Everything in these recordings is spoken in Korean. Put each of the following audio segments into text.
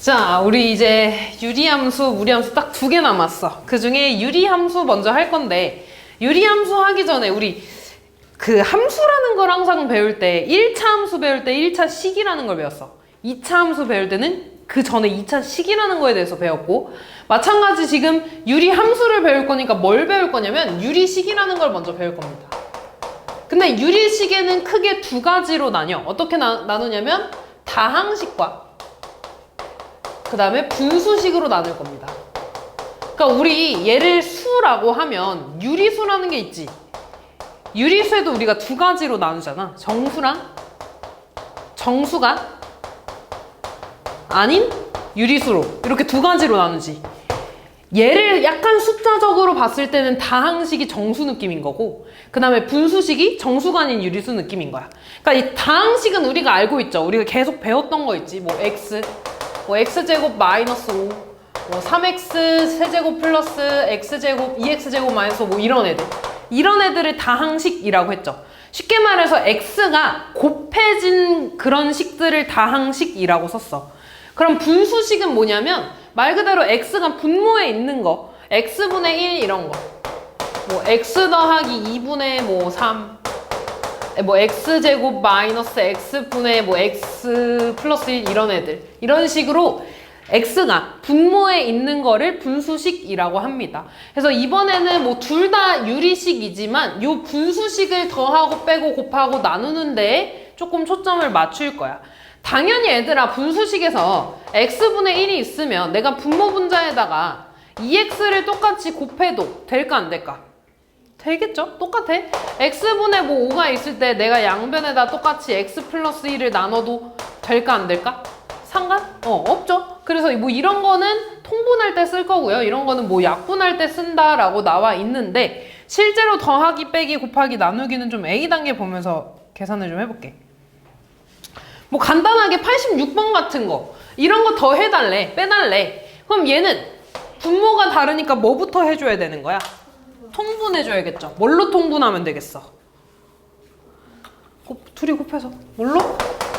자, 우리 이제 유리함수, 무리함수 딱 2개 남았어. 그 중에 유리함수 먼저 할 건데, 유리함수 하기 전에 우리 그 함수라는 걸 항상 배울 때 1차 함수 배울 때 1차 식이라는 걸 배웠어. 2차 함수 배울 때는 그 전에 2차 식이라는 거에 대해서 배웠고, 마찬가지 지금 유리함수를 배울 거니까 뭘 배울 거냐면 유리식이라는 걸 먼저 배울 겁니다. 근데 유리식에는 크게 2가지로 나뉘어. 어떻게 나누냐면 다항식과 그 다음에 분수식으로 나눌 겁니다. 그러니까 우리 얘를 수라고 하면 유리수라는 게 있지. 유리수에도 우리가 2가지로 나누잖아. 정수랑 정수가 아닌 유리수로 이렇게 2가지로 나누지. 얘를 약간 숫자적으로 봤을 때는 다항식이 정수 느낌인 거고, 그 다음에 분수식이 정수가 아닌 유리수 느낌인 거야. 그러니까 이 다항식은 우리가 알고 있죠. 우리가 계속 배웠던 거 있지. 뭐 x, 뭐 x제곱 마이너스 5, 뭐 3x 세제곱 플러스 x제곱 2x제곱 마이너스 5, 뭐 이런 애들. 이런 애들을 다항식이라고 했죠. 쉽게 말해서 x가 곱해진 그런 식들을 다항식이라고 썼어. 그럼 분수식은 뭐냐면 말 그대로 x가 분모에 있는 거, x분의 1 이런 거, 뭐 x 더하기 2분의 뭐 3, 뭐 x제곱 마이너스 x분의 뭐 x 플러스 1 이런 애들, 이런 식으로 x가 분모에 있는 거를 분수식이라고 합니다. 그래서 이번에는 뭐 둘 다 유리식이지만 요 분수식을 더하고 빼고 곱하고 나누는 데에 조금 초점을 맞출 거야. 당연히 얘들아, 분수식에서 x분의 1이 있으면 내가 분모 분자에다가 2x를 똑같이 곱해도 될까 안 될까? 되겠죠? 똑같아. x분의 뭐 5가 있을 때 내가 양변에다 똑같이 x 플러스 1을 나눠도 될까 안 될까? 상관? 없죠. 그래서 뭐 이런 거는 통분할 때 쓸 거고요. 이런 거는 뭐 약분할 때 쓴다라고 나와 있는데, 실제로 더하기, 빼기, 곱하기, 나누기는 좀 A단계 보면서 계산을 좀 해볼게. 뭐 간단하게 86번 같은 거, 이런 거 더 해달래, 빼달래. 그럼 얘는 분모가 다르니까 뭐부터 해줘야 되는 거야? 통분해줘야겠죠. 뭘로 통분하면 되겠어? 둘이 곱해서 뭘로?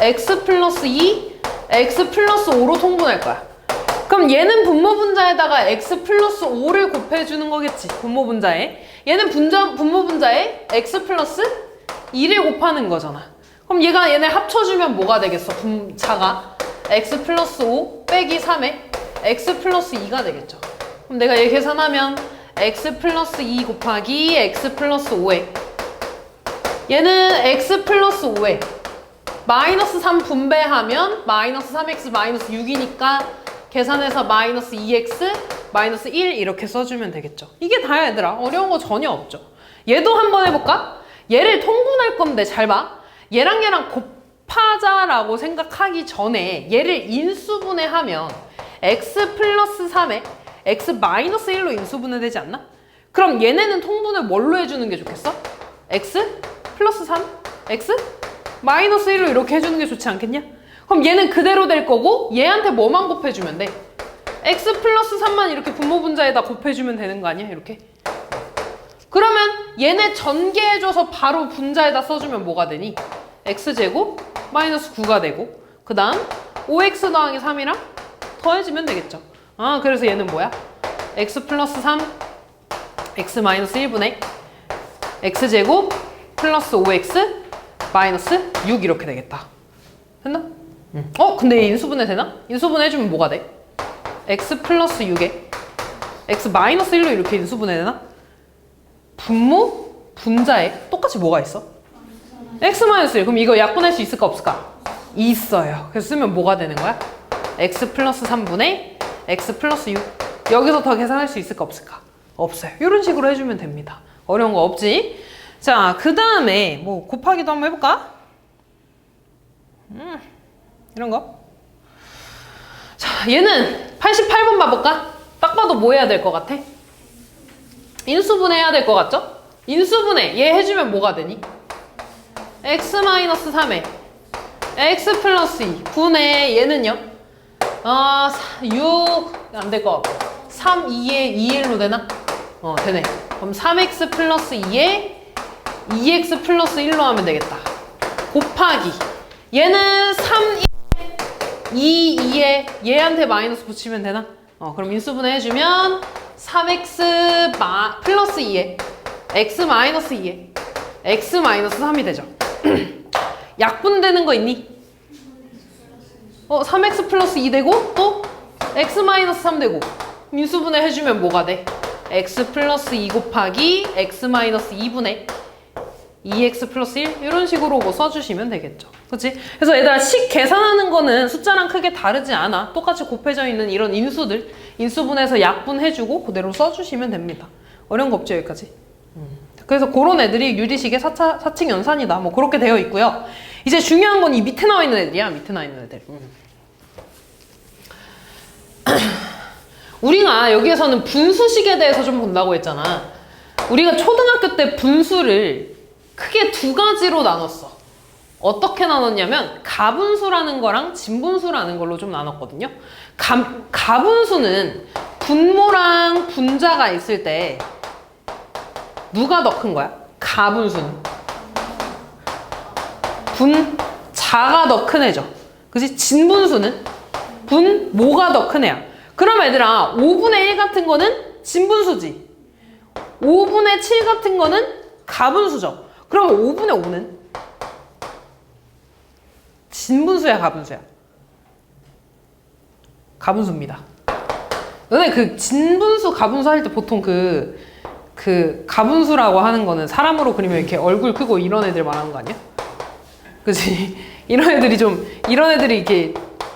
x 플러스 2, x 플러스 5로 통분할 거야. 그럼 얘는 분모 분자에다가 x 플러스 5를 곱해주는 거겠지. 분모 분자에. 얘는 분모 분자에 x 플러스 2를 곱하는 거잖아. 그럼 얘네 합쳐주면 뭐가 되겠어? 분자가 x 플러스 5 빼기 3에 x 플러스 2가 되겠죠. 그럼 내가 얘 계산하면 x 플러스 2 곱하기 x 플러스 5에, 얘는 x 플러스 5에 마이너스 3 분배하면 마이너스 3x 마이너스 6이니까 계산해서 마이너스 2x 마이너스 1 이렇게 써주면 되겠죠. 이게 다야 얘들아. 어려운 거 전혀 없죠. 얘도 한번 해볼까? 얘를 통분할 건데 잘 봐. 얘랑 얘랑 곱하자라고 생각하기 전에 얘를 인수분해하면 x 플러스 3에 x 마이너스 1로 인수분해되지 않나? 그럼 얘네는 통분을 뭘로 해주는 게 좋겠어? x 플러스 3, x 마이너스 1로 이렇게 해주는 게 좋지 않겠냐? 그럼 얘는 그대로 될 거고 얘한테 뭐만 곱해주면 돼? x 플러스 3만 이렇게 분모 분자에다 곱해주면 되는 거 아니야? 이렇게. 그러면 얘네 전개해줘서 바로 분자에다 써주면 뭐가 되니? x제곱 마이너스 9가 되고, 그 다음 5x 더하기 3이랑 더해지면 되겠죠. 그래서 얘는 뭐야? x 플러스 3 x 마이너스 1분의 x제곱 플러스 5x 마이너스 6 이렇게 되겠다. 됐나? 근데 얘 인수분해 되나? 인수분해 해주면 뭐가 돼? x 플러스 6에 x 마이너스 1로 이렇게 인수분해 되나? 분모 분자에 똑같이 뭐가 있어? x 마이너스 1. 그럼 이거 약분할 수 있을까 없을까? 있어요. 그래서 쓰면 뭐가 되는 거야? x 플러스 3분의 x 플러스 6. 여기서 더 계산할 수 있을까 없을까? 없어요. 이런 식으로 해주면 됩니다. 어려운 거 없지? 자, 그 다음에 뭐 곱하기도 한번 해볼까? 이런 거. 자, 얘는 88번 봐볼까? 딱 봐도 뭐 해야 될 것 같아? 인수분해 해야 될 것 같죠? 인수분해 얘 해주면 뭐가 되니? x 마이너스 3에 x 플러스 2 분의 얘는요? 6 안 될 것 같고 3, 2에 2, 1로 되나? 되네. 그럼 3x 플러스 2에 2x 플러스 1로 하면 되겠다. 곱하기 얘는 3, 1 2, 2에 얘한테 마이너스 붙이면 되나? 그럼 인수분해 해주면 3x 플러스 2에 x 마이너스 2에 x 마이너스 3이 되죠. 약분되는 거 있니? 3x 플러스 2 되고 또 x 마이너스 3 되고 인수분해 해주면 뭐가 돼? x 플러스 2 곱하기 x 마이너스 2분의 2x 플러스 1 이런 식으로 뭐 써주시면 되겠죠. 그렇지? 그래서 얘들아 식 계산하는 거는 숫자랑 크게 다르지 않아. 똑같이 곱해져 있는 이런 인수들 인수분해서 약분해주고 그대로 써주시면 됩니다. 어려운 거 없죠 여기까지? 그래서 그런 애들이 유리식의 사칙 연산이다. 뭐 그렇게 되어 있고요. 이제 중요한 건 이 밑에 나와 있는 애들이야. 밑에 나와 있는 애들. 우리가 여기에서는 분수식에 대해서 좀 본다고 했잖아. 우리가 초등학교 때 분수를 크게 두 가지로 나눴어. 어떻게 나눴냐면 가분수라는 거랑 진분수라는 걸로 좀 나눴거든요. 가분수는 분모랑 분자가 있을 때 누가 더 큰 거야? 가분수는 분자가 더 큰 애죠. 그치? 진분수는 분모가 더 큰 애야. 그럼 얘들아 5분의 1 같은 거는 진분수지. 5분의 7 같은 거는 가분수죠. 그럼 5분의 5는 진분수야 가분수야? 가분수입니다. 너네 그 진분수 가분수 할 때 보통 그 가분수라고 하는 거는 사람으로 그리면 이렇게 얼굴 크고 이런 애들 말하는 거 아니야? 그치? 이런 애들이 이렇게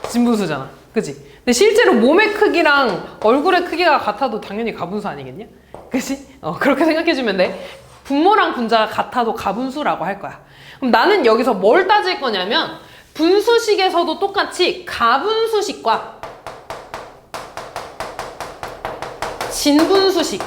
진분수잖아. 그치? 근데 실제로 몸의 크기랑 얼굴의 크기가 같아도 당연히 가분수 아니겠냐? 그치? 그렇게 생각해주면 돼. 분모랑 분자가 같아도 가분수라고 할 거야. 그럼 나는 여기서 뭘 따질 거냐면 분수식에서도 똑같이 가분수식과 진분수식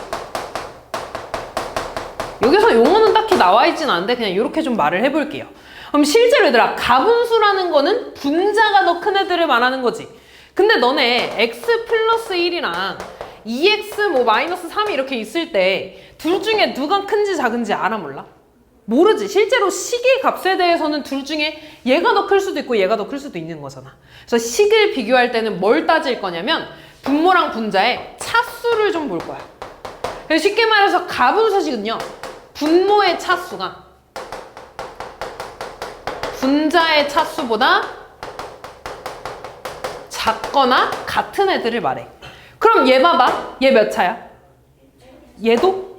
여기서 용어는 딱히 나와 있진 않은데 그냥 이렇게 좀 말을 해볼게요. 그럼 실제로 얘들아 가분수라는 거는 분자가 더 큰 애들을 말하는 거지. 근데 너네 x 플러스 1이랑 2x 뭐 마이너스 3이 이렇게 있을 때 둘 중에 누가 큰지 작은지 알아 몰라? 모르지. 실제로 식의 값에 대해서는 둘 중에 얘가 더 클 수도 있고 얘가 더 클 수도 있는 거잖아. 그래서 식을 비교할 때는 뭘 따질 거냐면 분모랑 분자의 차수를 좀 볼 거야. 그래서 쉽게 말해서 가분수식은요. 분모의 차수가 분자의 차수보다 작거나 같은 애들을 말해. 그럼 얘 봐봐. 얘 몇 차야? 얘도?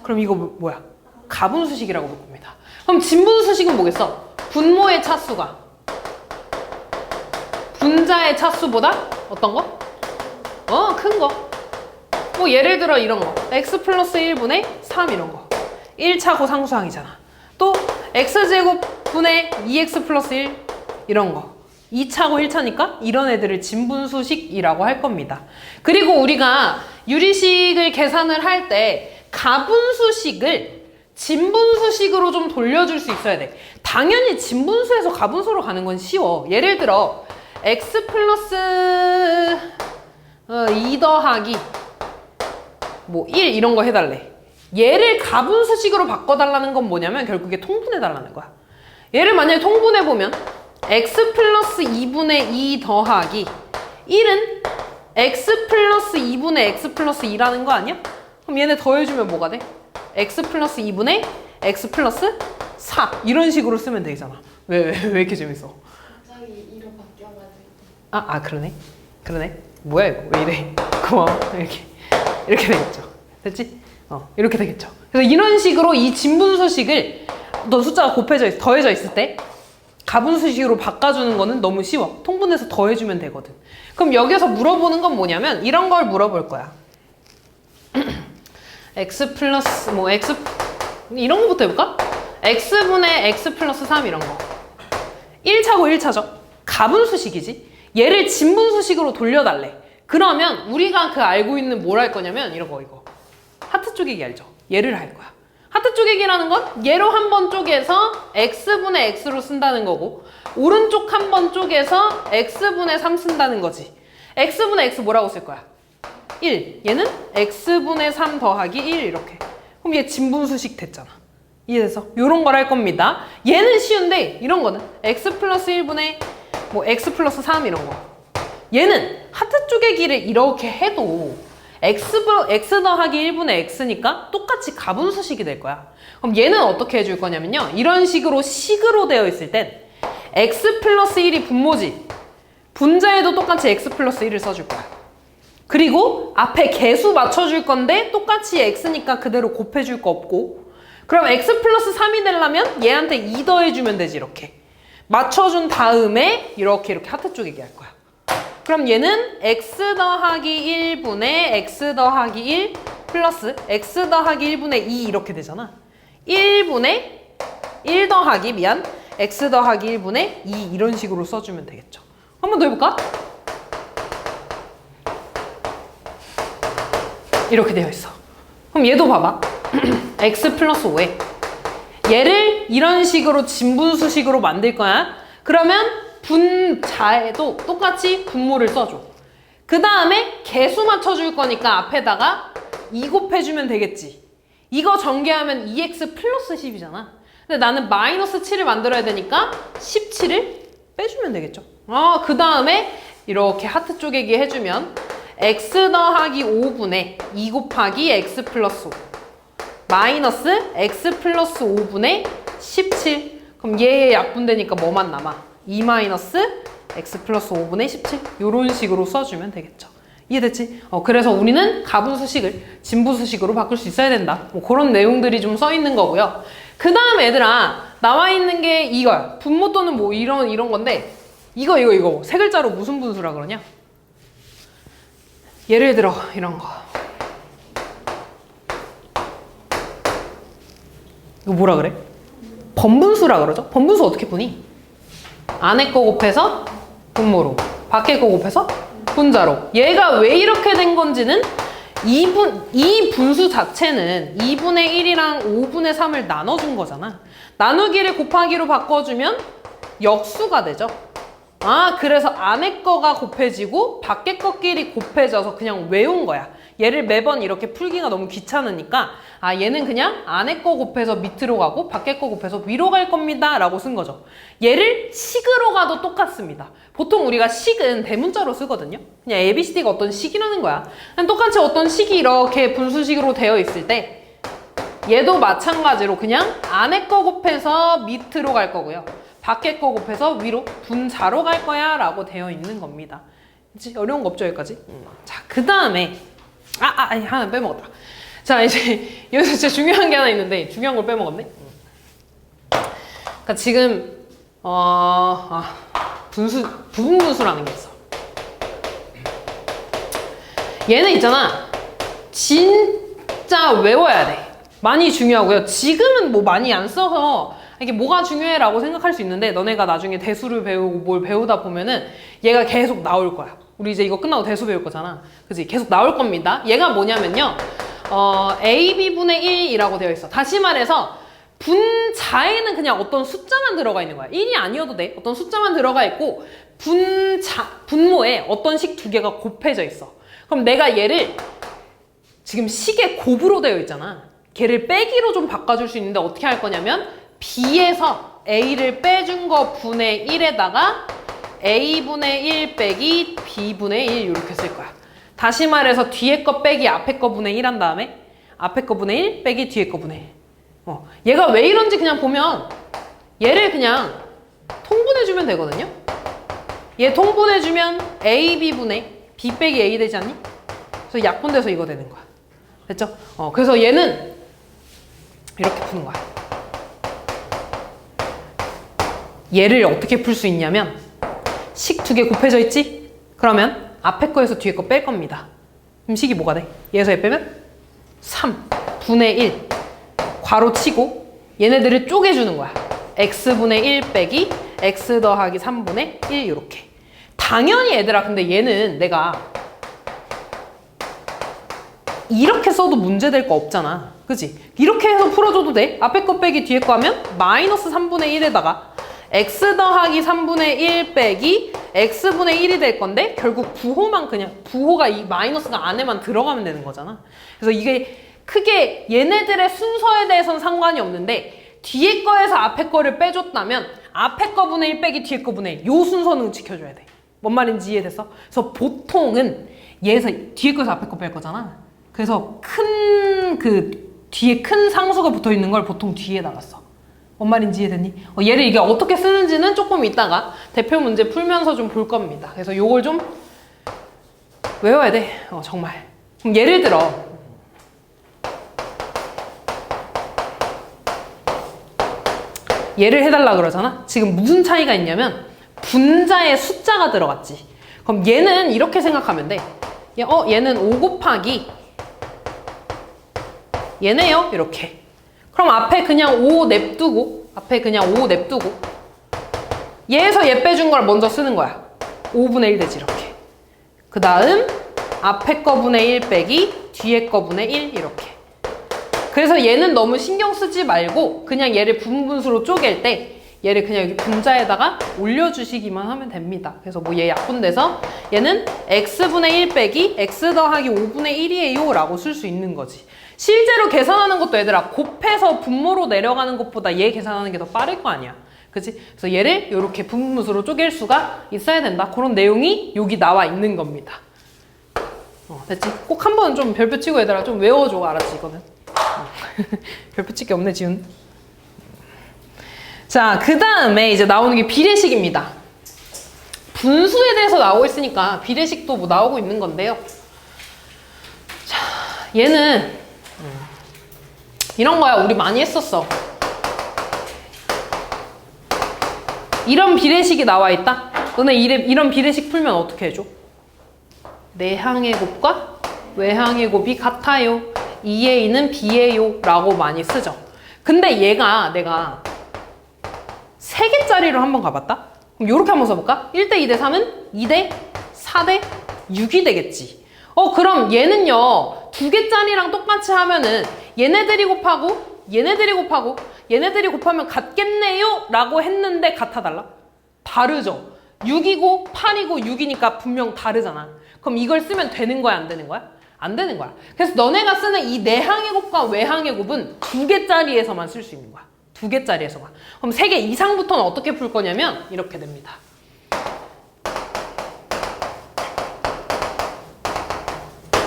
그럼 이거 뭐야? 가분수식이라고 볼 겁니다. 그럼 진분수식은 뭐겠어? 분모의 차수가 분자의 차수보다 어떤 거? 큰 거. 뭐 예를 들어 이런 거. x 플러스 1분의 3 이런 거. 1차고 상수항이잖아. 또 x제곱분의 2x 플러스 1 이런 거. 2차고 1차니까 이런 애들을 진분수식이라고 할 겁니다. 그리고 우리가 유리식을 계산을 할 때 가분수식을 진분수식으로 좀 돌려줄 수 있어야 돼. 당연히 진분수에서 가분수로 가는 건 쉬워. 예를 들어 x 플러스 2 더하기 뭐 1 이런 거 해달래. 얘를 가분수식으로 바꿔달라는 건 뭐냐면 결국에 통분해달라는 거야. 얘를 만약에 통분해보면 x 플러스 2분의 2 더하기 1은 x 플러스 2분의 x 플러스 2라는 거 아니야? 그럼 얘네 더해주면 뭐가 돼? x 플러스 2분의 x 플러스 4 이런 식으로 쓰면 되잖아. 왜 이렇게 재밌어? 갑자기 2로 바뀌어가지고. 그러네. 뭐야 이거 왜 이래? 고마워. 이렇게 되겠죠. 됐지? 이렇게 되겠죠. 그래서 이런 식으로 이 진분수식을 너 숫자가 더해져 있을 때 가분수식으로 바꿔주는 거는 너무 쉬워. 통분해서 더해주면 되거든. 그럼 여기서 물어보는 건 뭐냐면 이런 걸 물어볼 거야. x 플러스 x 이런 거부터 해볼까? x분의 x 플러스 3 이런 거. 1차고 1차죠. 가분수식이지. 얘를 진분수식으로 돌려달래. 그러면 우리가 그 알고 있는 뭘 할 거냐면 이거 하트 쪼개기 알죠? 얘를 할 거야. 하트 쪼개기라는 건 얘로 한 번 쪼개서 x분의 x로 쓴다는 거고 오른쪽 한 번 쪼개서 x분의 3 쓴다는 거지. x분의 x 뭐라고 쓸 거야? 1. 얘는 x분의 3 더하기 1 이렇게. 그럼 얘 진분수식 됐잖아. 이해돼서? 요런 걸 할 겁니다. 얘는 쉬운데 이런 거는 x 플러스 1분의 x 플러스 3 이런 거. 얘는 하트 쪽의 길을 이렇게 해도 x 더하기 1분의 x니까 똑같이 가분수식이 될 거야. 그럼 얘는 어떻게 해줄 거냐면요. 이런 식으로 식으로 되어 있을 땐 x 플러스 1이 분모지. 분자에도 똑같이 x 플러스 1을 써줄 거야. 그리고 앞에 개수 맞춰줄 건데 똑같이 x니까 그대로 곱해줄 거 없고, 그럼 x 플러스 3이 되려면 얘한테 2 더해주면 되지. 이렇게 맞춰준 다음에 이렇게 하트 쪽에 얘기할 거야. 그럼 얘는 x 더하기 1분의 x 더하기 1 플러스 x 더하기 1분의 2 이렇게 되잖아. 1분의 1 더하기 x 더하기 1분의 2 이런 식으로 써주면 되겠죠. 한 번 더 해볼까? 이렇게 되어 있어. 그럼 얘도 봐봐. x 플러스 5에 얘를 이런 식으로 진분수식으로 만들 거야. 그러면 분자에도 똑같이 분모를 써줘. 그 다음에 개수 맞춰줄 거니까 앞에다가 2 곱해주면 되겠지. 이거 전개하면 2x 플러스 10이잖아. 근데 나는 마이너스 7을 만들어야 되니까 17을 빼주면 되겠죠. 그 다음에 이렇게 하트 쪼개기 해주면 x 더하기 5분의 2 곱하기 x 플러스 5 마이너스 x 플러스 5분의 17. 그럼 얘 약분되니까 뭐만 남아? 2 마이너스 x 플러스 5분의 17 이런 식으로 써주면 되겠죠. 이해됐지? 그래서 우리는 가분수식을 진분수식으로 바꿀 수 있어야 된다. 뭐 그런 내용들이 좀 써 있는 거고요. 그 다음 얘들아 나와 있는 게 이거야. 분모 또는 뭐 이런 건데 이거 세 글자로 무슨 분수라 그러냐? 예를 들어 이런 거. 이거 뭐라 그래? 번분수라 그러죠? 번분수 어떻게 푸니? 안에 거 곱해서 분모로, 밖에 거 곱해서 분자로. 얘가 왜 이렇게 된 건지는 이 분수 자체는 2분의 1이랑 5분의 3을 나눠준 거잖아. 나누기를 곱하기로 바꿔주면 역수가 되죠. 그래서 안에 거가 곱해지고 밖에 거끼리 곱해져서 그냥 외운 거야. 얘를 매번 이렇게 풀기가 너무 귀찮으니까 얘는 그냥 안에 거 곱해서 밑으로 가고 밖에 거 곱해서 위로 갈 겁니다 라고 쓴 거죠. 얘를 식으로 가도 똑같습니다. 보통 우리가 식은 대문자로 쓰거든요. 그냥 ABCD가 어떤 식이라는 거야. 그냥 똑같이 어떤 식이 이렇게 분수식으로 되어 있을 때 얘도 마찬가지로 그냥 안에 거 곱해서 밑으로 갈 거고요. 밖에 거 곱해서 위로 분자로 갈 거야 라고 되어 있는 겁니다. 그치? 어려운 거 없죠 여기까지? 자, 그 다음에 하나 빼먹었다. 자, 이제 여기서 진짜 중요한 게 하나 있는데 중요한 걸 빼먹었네. 그러니까 지금 부분분수라는 게 있어. 얘는 있잖아. 진짜 외워야 돼. 많이 중요하고요. 지금은 뭐 많이 안 써서 이게 뭐가 중요해 라고 생각할 수 있는데 너네가 나중에 대수를 배우고 뭘 배우다 보면은 얘가 계속 나올 거야. 우리 이제 이거 끝나고 대수 배울 거잖아. 그치? 계속 나올 겁니다. 얘가 뭐냐면요. AB분의 1이라고 되어 있어. 다시 말해서 분자에는 그냥 어떤 숫자만 들어가 있는 거야. 1이 아니어도 돼. 어떤 숫자만 들어가 있고 분모에 어떤 식 두 개가 곱해져 있어. 그럼 내가 얘를 지금 식의 곱으로 되어 있잖아. 걔를 빼기로 좀 바꿔줄 수 있는데 어떻게 할 거냐면 B에서 A를 빼준 거 분의 1에다가 A분의 1 빼기 B분의 1 이렇게 쓸 거야. 다시 말해서 뒤에 거 빼기 앞에 거 분의 1 한 다음에 앞에 거 분의 1 빼기 뒤에 거 분의 1. 얘가 왜 이런지 그냥 보면 얘를 그냥 통분해주면 되거든요. 얘 통분해주면 AB분의 B 빼기 A 되지 않니? 그래서 약분돼서 이거 되는 거야. 됐죠? 그래서 얘는 이렇게 푸는 거야. 얘를 어떻게 풀 수 있냐면 식 두 개 곱해져 있지? 그러면 앞에 거에서 뒤에 거 뺄 겁니다. 그럼 식이 뭐가 돼? 얘에서 얘 빼면 3분의 1 괄호 치고 얘네들을 쪼개주는 거야. x분의 1 빼기 x 더하기 3분의 1 이렇게. 당연히 얘들아 근데 얘는 내가 이렇게 써도 문제될 거 없잖아. 그치? 이렇게 해서 풀어줘도 돼. 앞에 거 빼기 뒤에 거 하면 마이너스 3분의 1에다가 x 더하기 3분의 1 빼기 x분의 1이 될 건데 결국 부호만 그냥 부호가 이 마이너스가 안에만 들어가면 되는 거잖아. 그래서 이게 크게 얘네들의 순서에 대해서는 상관이 없는데 뒤에 거에서 앞에 거를 빼줬다면 앞에 거 분의 1 빼기 뒤에 거 분의 1 요 순서는 지켜줘야 돼. 뭔 말인지 이해됐어? 그래서 보통은 얘에서 뒤에 거에서 앞에 거 뺄 거잖아. 그래서 뒤에 큰 상수가 붙어 있는 걸 보통 뒤에다가 써. 뭔 말인지 이해됐니? 얘를 이게 어떻게 쓰는지는 조금 이따가 대표 문제 풀면서 좀 볼 겁니다. 그래서 요걸 좀 외워야 돼. 정말. 그럼 예를 들어 얘를 해달라 그러잖아. 지금 무슨 차이가 있냐면 분자에 숫자가 들어갔지. 그럼 얘는 이렇게 생각하면 돼. 얘는 5 곱하기 얘네요. 이렇게. 그럼 앞에 그냥 5 냅두고 얘에서 얘 빼준 걸 먼저 쓰는 거야. 5분의 1 되지 이렇게. 그 다음 앞에 거분의 1 빼기 뒤에 거분의 1 이렇게. 그래서 얘는 너무 신경 쓰지 말고 그냥 얘를 분분수로 쪼갤 때 얘를 그냥 여기 분자에다가 올려주시기만 하면 됩니다. 그래서 뭐 얘 약분돼서 얘는 x분의 1 빼기 x 더하기 5분의 1이에요 라고 쓸 수 있는 거지. 실제로 계산하는 것도 얘들아 곱해서 분모로 내려가는 것보다 얘 계산하는 게 더 빠를 거 아니야. 그치? 그래서 얘를 이렇게 분모수로 쪼갤 수가 있어야 된다. 그런 내용이 여기 나와 있는 겁니다. 됐지? 꼭 한 번은 좀 별표 치고 얘들아 좀 외워줘. 알았지 이거는? 별표 칠 게 없네 지훈. 자, 그 다음에 이제 나오는 게 비례식입니다. 분수에 대해서 나오고 있으니까 비례식도 뭐 나오고 있는 건데요. 자, 얘는 이런 거야. 우리 많이 했었어. 이런 비례식이 나와 있다. 너네 이런 비례식 풀면 어떻게 해줘? 내항의 곱과 외항의 곱이 같아요. 2A는 B예요 라고 많이 쓰죠. 근데 얘가 내가 3개짜리로 한번 가봤다? 그럼 요렇게 한번 써볼까? 1대 2대 3은 2대 4대 6이 되겠지. 그럼 얘는요 2개짜리랑 똑같이 하면은 얘네들이 곱하고 얘네들이 곱하면 같겠네요 라고 했는데 같아달라? 다르죠. 6이고 8이고 6이니까 분명 다르잖아. 그럼 이걸 쓰면 되는 거야 안 되는 거야? 안 되는 거야. 그래서 너네가 쓰는 이 내항의 곱과 외항의 곱은 2개짜리에서만 쓸 수 있는 거야. 2개짜리에서만. 그럼 3개 이상부터는 어떻게 풀 거냐면 이렇게 됩니다.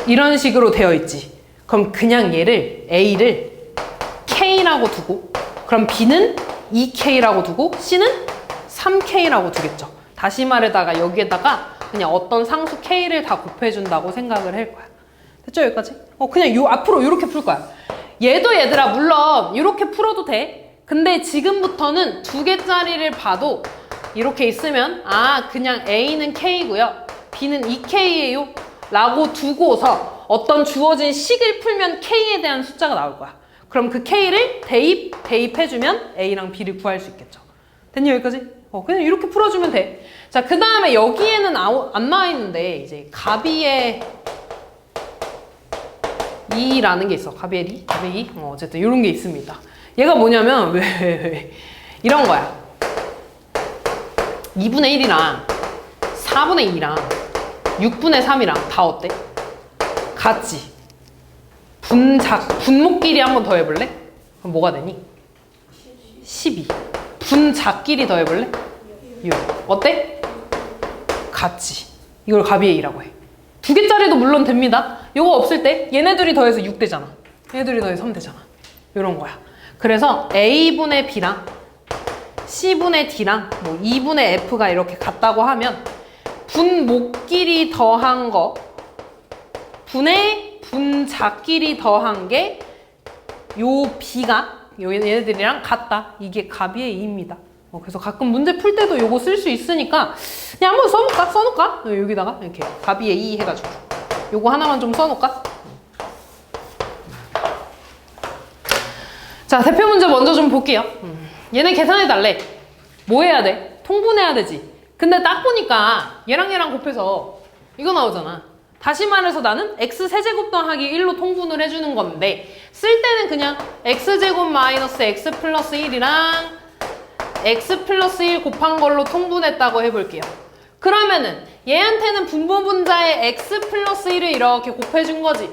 이런 식으로 되어 있지. 그럼 그냥 얘를 A를 K라고 두고 그럼 B는 2K라고 두고 C는 3K라고 두겠죠. 다시 말해다가 여기에다가 그냥 어떤 상수 K를 다 곱해준다고 생각을 할 거야. 됐죠 여기까지? 그냥 앞으로 이렇게 풀 거야. 얘도 얘들아 물론 이렇게 풀어도 돼. 근데 지금부터는 2개짜리를 봐도 이렇게 있으면 그냥 A는 K고요. B는 2K예요 라고 두고서 어떤 주어진 식을 풀면 K에 대한 숫자가 나올 거야. 그럼 그 K를 대입해주면 A랑 B를 구할 수 있겠죠. 됐니 여기까지? 그냥 이렇게 풀어주면 돼. 자, 그 다음에 여기에는 안 나와 있는데 이제 가비의 2라는 게 있어. 가비의 2? 가비의 2? 어쨌든 이런 게 있습니다. 얘가 뭐냐면 왜 이런 거야. 2분의 1이랑 4분의 2랑 6분의 3이랑 다 어때? 같지? 분모끼리 한 번 더 해볼래? 그럼 뭐가 되니? 12. 분자끼리 더 해볼래? 6. 어때? 같지? 이걸 가비의 2라고 해. 2개짜리도 물론 됩니다. 요거 없을 때 얘네들이 더해서 6 되잖아. 얘네들이 더해서 3 되잖아. 요런 거야. 그래서 A분의 B랑 C분의 D랑 뭐 2분의 F가 이렇게 같다고 하면 분모끼리 더한 거 분의 분자끼리 더한 게 요 B가 얘네들이랑 같다. 이게 가비의 2입니다. 그래서 가끔 문제 풀 때도 요거 쓸 수 있으니까 그냥 한번 써놓을까? 여기다가 이렇게 가비의 2 해가지고 요거 하나만 좀 써놓을까? 자, 대표 문제 먼저 좀 볼게요. 얘네 계산해달래. 뭐 해야 돼? 통분해야 되지. 근데 딱 보니까 얘랑 곱해서 이거 나오잖아. 다시 말해서 나는 x세제곱 더하기 1로 통분을 해주는 건데 쓸 때는 그냥 x제곱 마이너스 x 플러스 1이랑 x 플러스 1 곱한 걸로 통분했다고 해볼게요. 그러면은 얘한테는 분모분자에 x 플러스 1을 이렇게 곱해준 거지.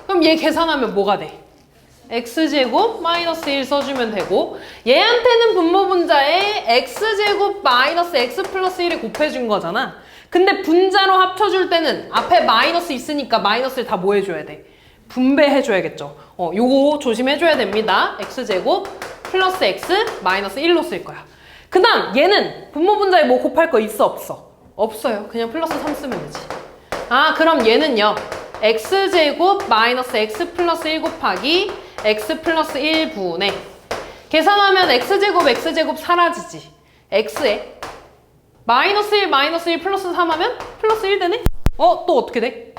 그럼 얘 계산하면 뭐가 돼? x제곱 마이너스 1 써주면 되고 얘한테는 분모분자에 x제곱 마이너스 x 플러스 1을 곱해준 거잖아. 근데 분자로 합쳐줄 때는 앞에 마이너스 있으니까 마이너스를 다 뭐 해줘야 돼? 분배해줘야겠죠. 요거 조심해줘야 됩니다. x제곱 플러스 x 마이너스 1로 쓸 거야. 그 다음 얘는 분모분자에 뭐 곱할 거 있어 없어? 없어요. 그냥 플러스 3 쓰면 되지. 아 그럼 얘는요. x제곱 마이너스 x 플러스 1 곱하기 x 플러스 1분의 계산하면 x제곱 사라지지. x에 마이너스 1 플러스 3 하면 플러스 1 되네? 또 어떻게 돼?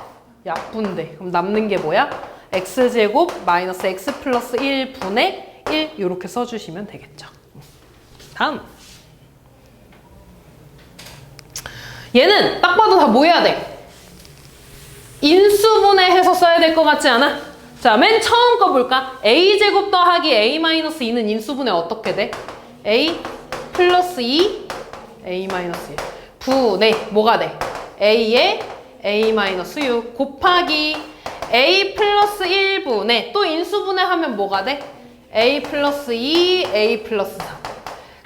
약분돼. 그럼 남는 게 뭐야? x제곱 마이너스 x 플러스 1분의 1 이렇게 써주시면 되겠죠. 다음 얘는 딱 봐도 다 뭐 해야 돼? 인수분해해서 써야 될 것 같지 않아? 자, 맨 처음 거 볼까? a제곱 더하기 a 마이너스 2는 인수분해 어떻게 돼? a 플러스 2 a 마이너스 1 분의 뭐가 돼? a에 a 마이너스 6 곱하기 a 플러스 1분의 또 인수분해하면 뭐가 돼? a 플러스 2 a 플러스 3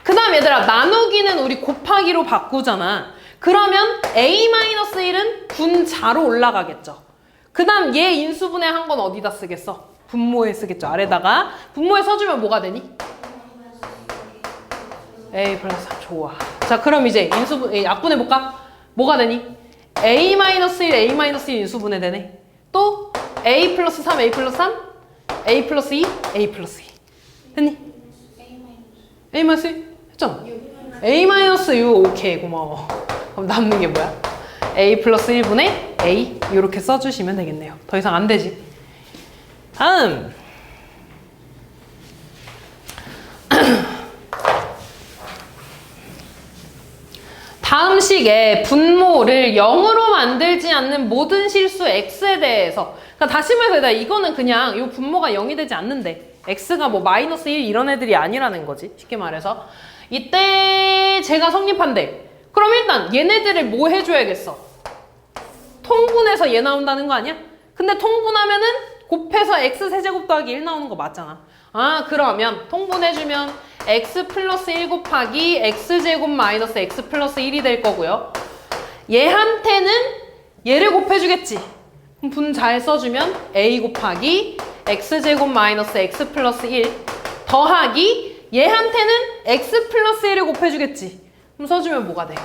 그 다음 얘들아 나누기는 우리 곱하기로 바꾸잖아. 그러면 a-1은 분자로 올라가겠죠. 그 다음 얘 인수분해 한 건 어디다 쓰겠어? 분모에 쓰겠죠. 아래다가 분모에 써주면 뭐가 되니? a 플러스 3 좋아. 자 그럼 이제 약분해 볼까? 뭐가 되니? a-1 a-1 인수분해 되네. 또 a 플러스 3 a 플러스 3 a 플러스 2 a 플러스 2 됐니? a 마이너스 1 했잖아. a 마이너스 6 오케이 고마워. 그럼 남는 게 뭐야? a 플러스 1분의 a 이렇게 써주시면 되겠네요. 더 이상 안 되지. 다음 다음 식에 분모를 0으로 만들지 않는 모든 실수 x에 대해서 그러니까 다시 말해서 이거는 그냥 이 분모가 0이 되지 않는데 x가 뭐 마이너스 1 이런 애들이 아니라는 거지. 쉽게 말해서 이때 제가 성립한대. 그럼 일단 얘네들을 뭐 해줘야겠어? 통분해서 얘 나온다는 거 아니야? 근데 통분하면은 곱해서 x 세제곱 더하기 1 나오는 거 맞잖아. 아 그러면 통분해주면 x 플러스 1 곱하기 x제곱 마이너스 x 플러스 1이 될 거고요. 얘한테는 얘를 곱해주겠지. 그럼 분자에 써주면 a 곱하기 x제곱 마이너스 x 플러스 1 더하기 얘한테는 x 플러스 1을 곱해주겠지. 그럼 써주면 뭐가 돼?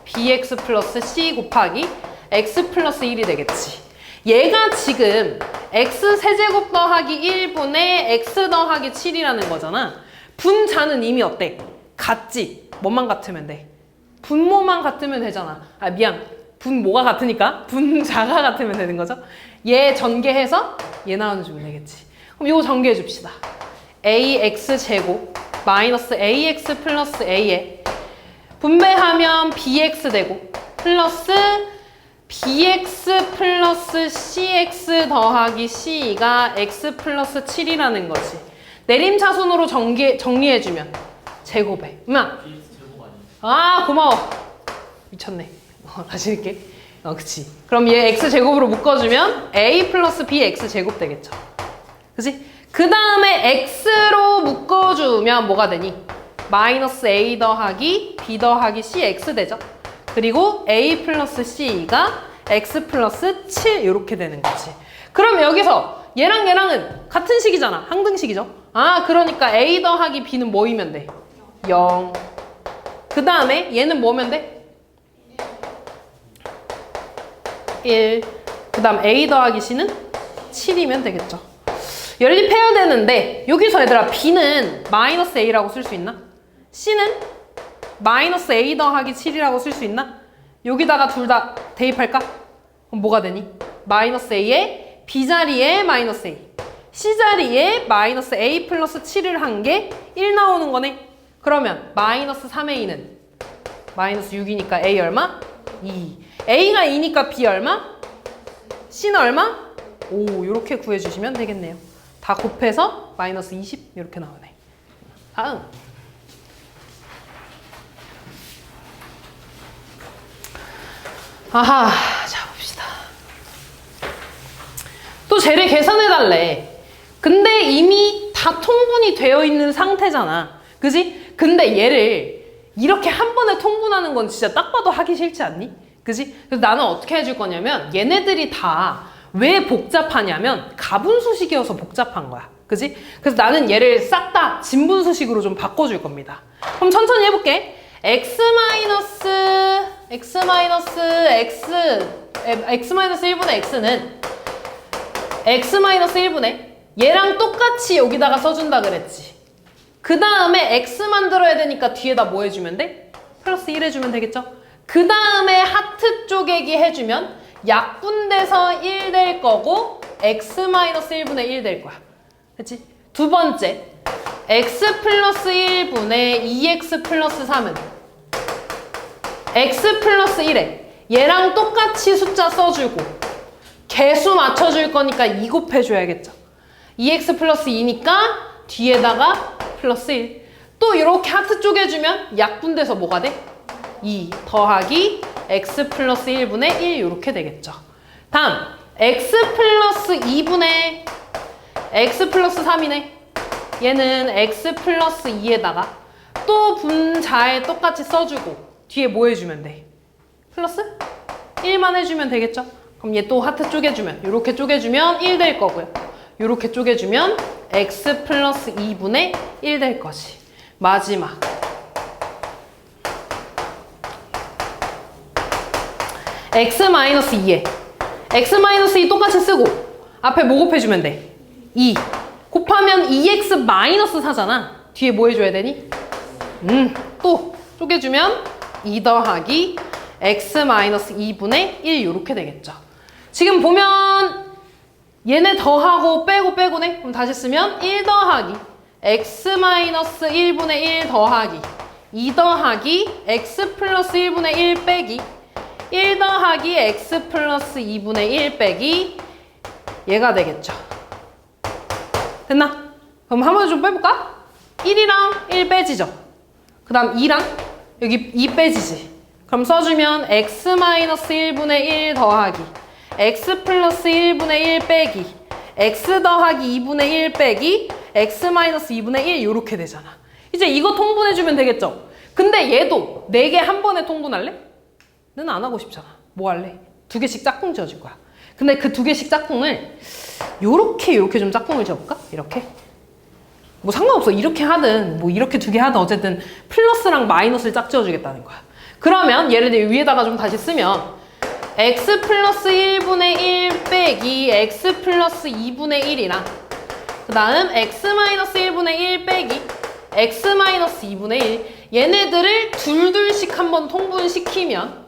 bx 플러스 c 곱하기 x 플러스 1이 되겠지. 얘가 지금 x 세제곱 더하기 1분의 x 더하기 7이라는 거잖아. 분자는 이미 어때? 같지? 뭐만 같으면 돼? 분모만 같으면 되잖아. 아 미안. 분모가 같으니까 분자가 같으면 되는 거죠. 얘 전개해서 얘 나눠주면 되겠지. 그럼 이거 전개해 줍시다. ax 제곱 마이너스 ax 플러스 a에 분배하면 bx 되고 플러스 bx 플러스 cx 더하기 c가 x 플러스 7이라는 거지. 내림차순으로 정리해주면 제곱에 아 고마워. 미쳤네. 다시 읽게. 그치. 그럼 얘 x제곱으로 묶어주면 a 플러스 b x제곱 되겠죠. 그치? 그 다음에 x로 묶어주면 뭐가 되니? 마이너스 a 더하기 b 더하기 c x 되죠. 그리고 a 플러스 c가 x 플러스 7 이렇게 되는 거지. 그럼 여기서 얘랑 얘랑은 같은 식이잖아. 항등식이죠. 아 그러니까 a 더하기 b는 뭐이면 돼? 0. 그 다음에 얘는 뭐면 돼? 1. 그 다음 a 더하기 c는 7이면 되겠죠. 연립해야 되는데 여기서 얘들아 b는 마이너스 a라고 쓸 수 있나? c는 마이너스 a 더하기 7이라고 쓸 수 있나? 여기다가 둘 다 대입할까? 그럼 뭐가 되니? 마이너스 a에 b 자리에 마이너스 a c 자리에 마이너스 a 플러스 7을 한 게 1 나오는 거네. 그러면 마이너스 3a는 마이너스 6이니까 a 얼마? 2. a가 2니까 b 얼마? c는 얼마? 5. 이렇게 구해주시면 되겠네요. 다 곱해서 마이너스 20 이렇게 나오네. 다음 아하 자 봅시다. 또 쟤를 계산해달래. 근데 이미 다 통분이 되어 있는 상태잖아. 그지? 근데 얘를 이렇게 한 번에 통분하는 건 진짜 딱 봐도 하기 싫지 않니? 그지? 그래서 나는 어떻게 해줄 거냐면 얘네들이 다 왜 복잡하냐면 가분수식이어서 복잡한 거야. 그지? 그래서 나는 얘를 싹 다 진분수식으로 좀 바꿔줄 겁니다. 그럼 천천히 해볼게. x 1분의 x는 x 1분의 얘랑 똑같이 여기다가 써준다 그랬지. 그 다음에 x 만들어야 되니까 뒤에다 뭐 해주면 돼? 플러스 1 해주면 되겠죠? 그 다음에 하트 쪼개기 해주면 약분돼서 1 될 거고 x 1분의 1 될 거야. 그치? 두 번째, x 플러스 1분의 2x 플러스 3은 x 플러스 1에 얘랑 똑같이 숫자 써주고 개수 맞춰줄 거니까 2 곱해줘야겠죠. 2x 플러스 2니까 뒤에다가 플러스 1. 또 이렇게 하트 쪼개주면 약분돼서 뭐가 돼? 2 더하기 x 플러스 1분의 1 이렇게 되겠죠. 다음 x 플러스 2분의 x 플러스 3이네. 얘는 x 플러스 2에다가 또 분자에 똑같이 써주고 뒤에 뭐 해주면 돼? 플러스 1만 해주면 되겠죠? 그럼 얘 또 하트 쪼개주면 이렇게 쪼개주면 1 될 거고요. 이렇게 쪼개주면 x 플러스 2분의 1 될 거지. 마지막 x 마이너스 2에 x 마이너스 2 똑같이 쓰고 앞에 뭐 곱해주면 돼? 2 곱하면 2x 마이너스 4잖아. 뒤에 뭐 해줘야 되니? 또 쪼개주면 2 더하기 x 마이너스 2분의 1 이렇게 되겠죠. 지금 보면 얘네 더하고 빼고 빼고네? 그럼 다시 쓰면 1 더하기 x 마이너스 1분의 1 더하기 2 더하기 x 플러스 1분의 1 빼기 1 더하기 x 플러스 2분의 1 빼기 얘가 되겠죠. 됐나? 그럼 한 번 좀 빼볼까? 1이랑 1 빼지죠. 그 다음 2랑 여기 2 빼지지. 그럼 써주면 x 마이너스 1분의 1 더하기 x 플러스 1분의 1 빼기 x 더하기 2분의 1 빼기 x 마이너스 2분의 1 이렇게 되잖아. 이제 이거 통분해주면 되겠죠? 근데 얘도 4개 한 번에 통분할래? 는 안 하고 싶잖아. 뭐 할래? 2개씩 짝꿍 지어줄 거야. 근데 그 2개씩 짝꿍을 요렇게 좀 짝꿍을 지어볼까? 이렇게? 뭐 상관없어. 이렇게 하든 뭐 이렇게 2개 하든 어쨌든 플러스랑 마이너스를 짝 지어주겠다는 거야. 그러면 예를 들어 위에다가 좀 다시 쓰면 x 플러스 1분의 1 빼기 x 플러스 2분의 1이랑 그 다음 x 마이너스 1분의 1 빼기 x 마이너스 2분의 1 얘네들을 둘둘씩 한번 통분시키면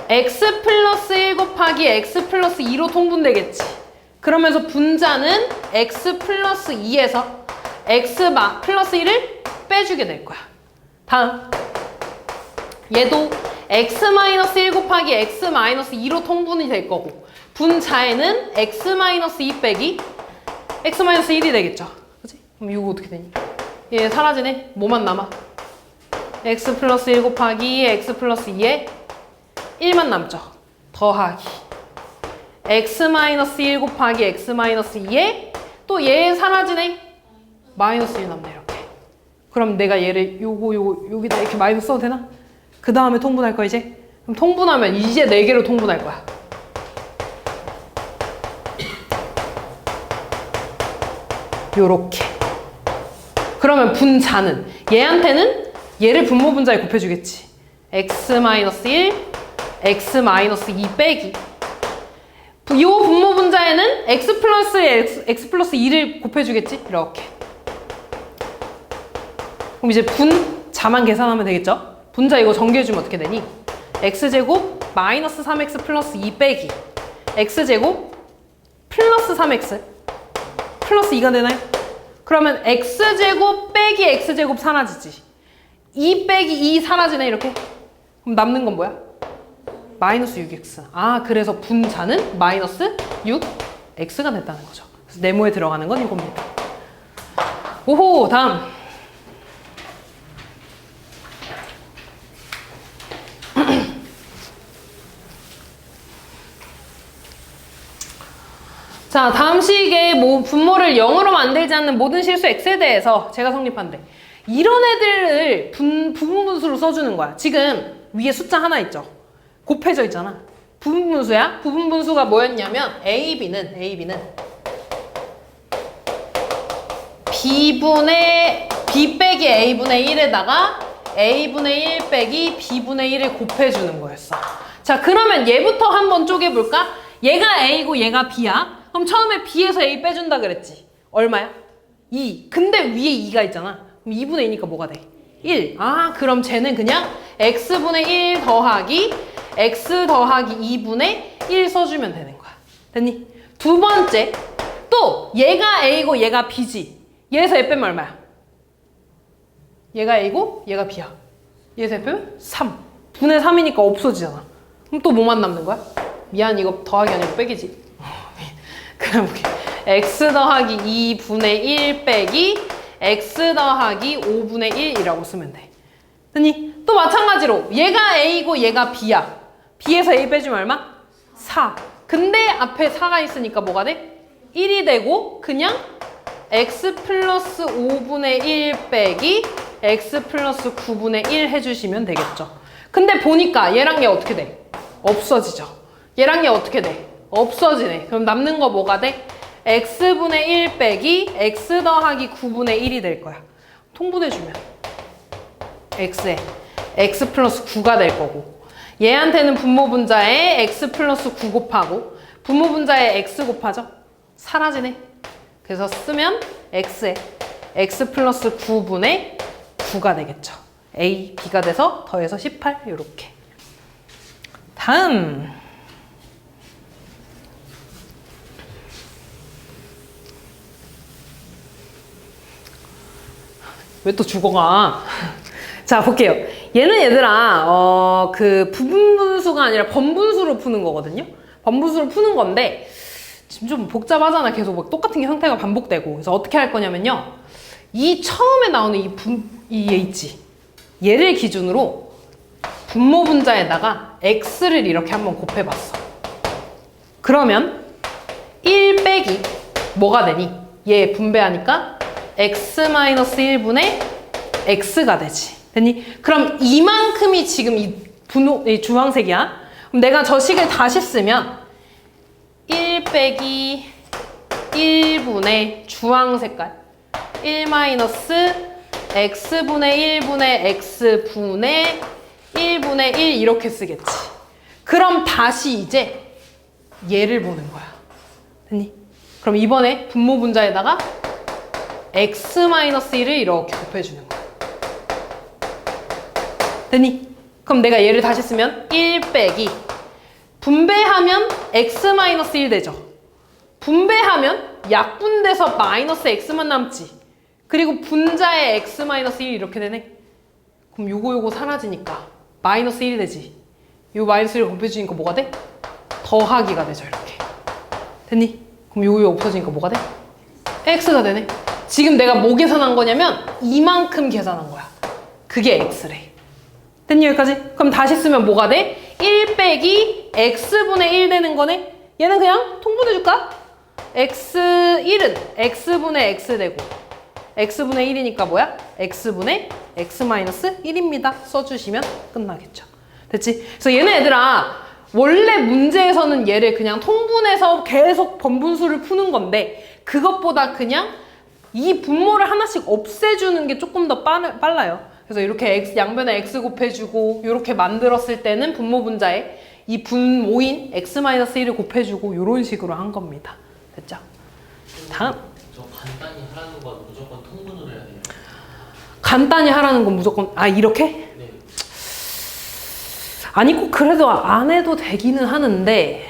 x 플러스 1 곱하기 x 플러스 2로 통분되겠지. 그러면서 분자는 x 플러스 2에서 x 플러스 1을 빼주게 될 거야. 다음 얘도 x 마이너스 1 곱하기 x 마이너스 2로 통분이 될 거고 분자에는 x 마이너스 2 빼기 x 마이너스 1이 되겠죠. 그치? 그럼 이거 어떻게 되니? 얘 사라지네. 뭐만 남아? x 플러스 1 곱하기 x 플러스 2에 1만 남죠. 더하기 x 마이너스 1 곱하기 x 마이너스 2에 또 얘 사라지네. 마이너스 1 남네. 이렇게. 그럼 내가 얘를 여기다 이렇게 마이너스 써도 되나? 그 다음에 통분할 거야 이제? 그럼 통분하면 이제 4개로 통분할 거야. 요렇게. 그러면 분자는 얘한테는 얘를 분모분자에 곱해주겠지. x-1, x-2 빼기 이 분모분자에는 x 플러스 2를 곱해주겠지. 이렇게. 그럼 이제 분자만 계산하면 되겠죠. 분자 이거 전개해주면 어떻게 되니? x제곱 마이너스 3x 플러스 2 빼기 x제곱 플러스 3x 플러스 2가 되나요? 그러면 x제곱 빼기 x제곱 사라지지. 2 빼기 2 사라지네. 이렇게. 그럼 남는 건 뭐야? 마이너스 6x. 아, 그래서 분자는 마이너스 6x가 됐다는 거죠. 그래서 네모에 들어가는 건 이겁니다. 오호, 다음. 자, 다음 시기에 분모를 0으로 만들지 않는 모든 실수 x에 대해서 제가 성립한대. 이런 애들을 부분분수로 써주는 거야. 지금 위에 숫자 하나 있죠? 곱해져 있잖아. 부분분수야. 부분분수가 뭐였냐면 b는 b 빼기 a분의 1에다가 a분의 1 빼기 b분의 1을 곱해주는 거였어. 자, 그러면 얘부터 한번 쪼개볼까? 얘가 a고 얘가 b야. 그럼 처음에 b에서 a 빼준다 그랬지. 얼마야? 2. 근데 위에 2가 있잖아. 그럼 2분의 2니까 뭐가 돼? 1. 아, 그럼 쟤는 그냥 x분의 1 더하기 x 더하기 2분의 1 써주면 되는 거야. 됐니? 두 번째, 또 얘가 a고 얘가 b지. 얘에서 얘 빼면 얼마야? 얘가 a고 얘가 b야. 얘에서 얘 빼면 3. 분의 3이니까 없어지잖아. 그럼 또 뭐만 남는 거야? 미안, 이거 더하기 아니고 빼기지. 그럼 x 더하기 2분의 1 빼기 x 더하기 5분의 1이라고 쓰면 돼. 됐니? 또 마찬가지로 얘가 a고 얘가 b야. b에서 a 빼주면 얼마? 4. 근데 앞에 4가 있으니까 뭐가 돼? 1이 되고 그냥 x 플러스 5분의 1 빼기 x 플러스 9분의 1 해주시면 되겠죠. 근데 보니까 얘랑 얘 어떻게 돼? 없어지죠. 얘랑 얘 어떻게 돼? 없어지네. 그럼 남는 거 뭐가 돼? x분의 1 빼기 x 더하기 9분의 1이 될 거야. 통분해주면 x에 x 플러스 9가 될 거고, 얘한테는 분모분자에 x 플러스 9 곱하고 분모분자에 x 곱하죠? 사라지네. 그래서 쓰면 x에 x 플러스 9분의 9가 되겠죠. a, b가 돼서 더해서 18 이렇게. 다음 왜 또 죽어가? 자, 볼게요. 얘는 얘들아 그 부분분수가 아니라 번분수로 푸는 거거든요. 번분수로 푸는 건데 지금 좀 복잡하잖아. 계속 막 똑같은 게 형태가 반복되고. 그래서 어떻게 할 거냐면요, 이 처음에 나오는 이 얘 있지, 얘를 기준으로 분모분자에다가 x를 이렇게 한번 곱해봤어. 그러면 1 빼기 뭐가 되니? 얘 분배하니까 x-1분의 x가 되지. 됐니? 그럼 이만큼이 지금 이 주황색이야. 그럼 내가 저 식을 다시 쓰면 1 빼기 1분의 주황색깔 1 마이너스 x분의 1분의 x분의 1분의 1 이렇게 쓰겠지. 그럼 다시 이제 얘를 보는 거야. 됐니? 그럼 이번에 분모분자에다가 x-1을 이렇게 곱해주는 거야. 됐니? 그럼 내가 얘를 다시 쓰면 1 빼기 분배하면 x-1 되죠. 분배하면 약분돼서 마이너스 x만 남지. 그리고 분자에 x-1 이렇게 되네. 그럼 요거 사라지니까 마이너스 1이 되지. 요 마이너스 1을 곱해주니까 뭐가 돼? 더하기가 되죠. 이렇게. 됐니? 그럼 요거 없어지니까 뭐가 돼? x가 되네. 지금 내가 뭐 계산한 거냐면 이만큼 계산한 거야. 그게 x래. 됐니? 여기까지? 그럼 다시 쓰면 뭐가 돼? 1 빼기 x분의 1 되는 거네? 얘는 그냥 통분해줄까? x1은 x분의 x 되고 x분의 1이니까 뭐야? x분의 x-1입니다. 써주시면 끝나겠죠. 됐지? 그래서 얘네 얘들아, 원래 문제에서는 얘를 그냥 통분해서 계속 번분수를 푸는 건데 그것보다 그냥 이 분모를 하나씩 없애주는 게 조금 더 빨라요. 그래서 이렇게 양변에 x 곱해주고 이렇게 만들었을 때는 분모분자에 이 분모인 x-1을 곱해주고 이런 식으로 한 겁니다. 됐죠? 다음. 저 간단히 하라는 건 무조건 통분으로 해야 돼요. 간단히 하라는 건 무조건 이렇게? 네. 아니 꼭 그래도 안 해도 되기는 하는데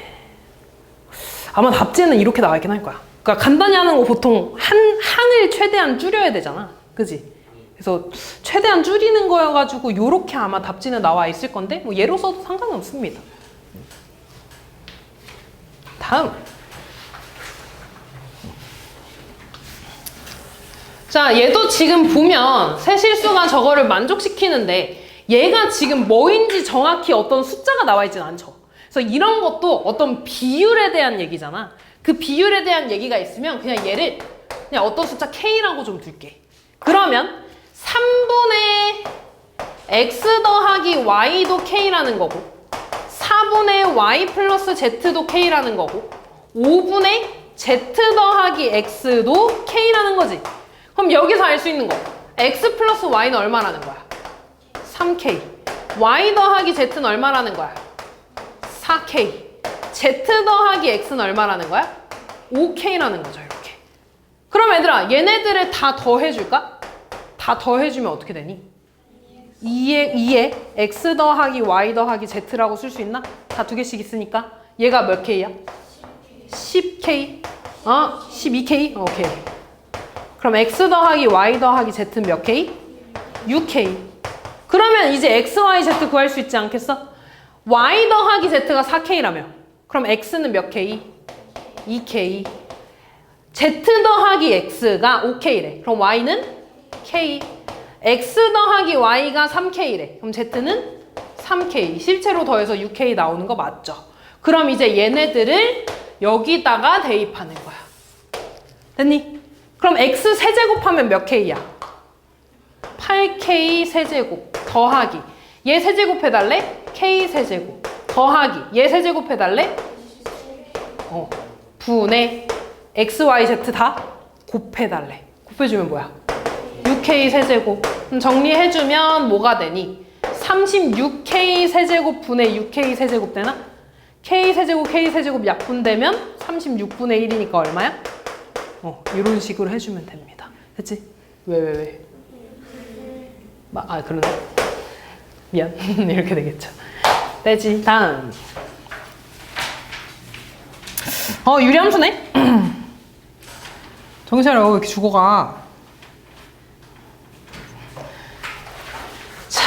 아마 답지에는 이렇게 나와 있긴 할 거야. 그러니까 간단히 하는 거 보통 한 항을 최대한 줄여야 되잖아. 그지? 그래서 최대한 줄이는 거여가지고 요렇게 아마 답지는 나와 있을 건데 뭐 예로 써도 상관은 없습니다. 다음. 자, 얘도 지금 보면 세실수가 저거를 만족시키는데 얘가 지금 뭐인지 정확히 어떤 숫자가 나와 있진 않죠. 그래서 이런 것도 어떤 비율에 대한 얘기잖아. 그 비율에 대한 얘기가 있으면 그냥 얘를 그냥 어떤 숫자 K라고 좀 둘게. 그러면 3분의 X 더하기 Y도 K라는 거고 4분의 Y 플러스 Z도 K라는 거고 5분의 Z 더하기 X도 K라는 거지. 그럼 여기서 알 수 있는 거 X 플러스 Y는 얼마라는 거야? 3K. Y 더하기 Z는 얼마라는 거야? 4K. Z 더하기 X는 얼마라는 거야? 5K라는 거죠, 이렇게. 그럼 얘들아, 얘네들을 다 더해줄까? 다 더해주면 어떻게 되니? 2에 X 더하기 Y 더하기 Z라고 쓸 수 있나? 다 두 개씩 있으니까. 얘가 몇 K야? 10K. 12K? 오케이. 그럼 X 더하기 Y 더하기 Z는 몇 K? 6K. 그러면 이제 X, Y, Z 구할 수 있지 않겠어? Y 더하기 Z가 4K라며. 그럼 X는 몇 K? 2K. Z 더하기 X가 5K래. 그럼 Y는 K. X 더하기 Y가 3K래. 그럼 Z는 3K. 실제로 더해서 6K 나오는 거 맞죠? 그럼 이제 얘네들을 여기다가 대입하는 거야. 됐니? 그럼 X 세제곱하면 몇 K야? 8K 세제곱 더하기 얘 세제곱해달래? K 세제곱 더하기 얘 세제곱해달래? 분의 X, Y, Z 다 곱해달래. 곱해주면 뭐야? 6K 세제곱. 그럼 정리해주면 뭐가 되니? 36K 세제곱 분의 6K 세제곱 되나? K 세제곱 약분되면 36분의 1이니까 얼마야? 이런 식으로 해주면 됩니다. 됐지? 왜? 그러네. 미안. 이렇게 되겠죠. 되지. 다음. 유리함수네? 정신 차려. 왜 이렇게 죽어가? 자.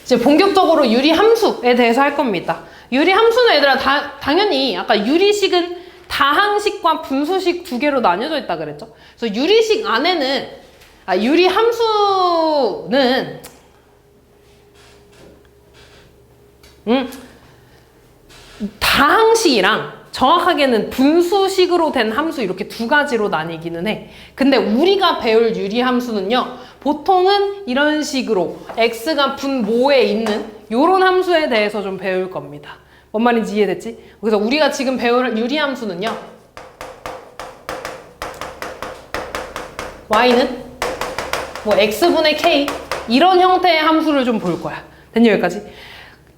이제 본격적으로 유리함수에 대해서 할 겁니다. 유리함수는 얘들아 당연히 아까 유리식은 다항식과 분수식 두 개로 나뉘어져 있다 그랬죠? 그래서 유리식 안에는 유리함수는 다항식이랑 정확하게는 분수식으로 된 함수 이렇게 두 가지로 나뉘기는 해. 근데 우리가 배울 유리함수는요. 보통은 이런 식으로 x가 분모에 있는 요런 함수에 대해서 좀 배울 겁니다. 뭔 말인지 이해됐지? 그래서 우리가 지금 배울 유리함수는요. y는 뭐 x분의 k 이런 형태의 함수를 좀 볼 거야. 됐니 여기까지?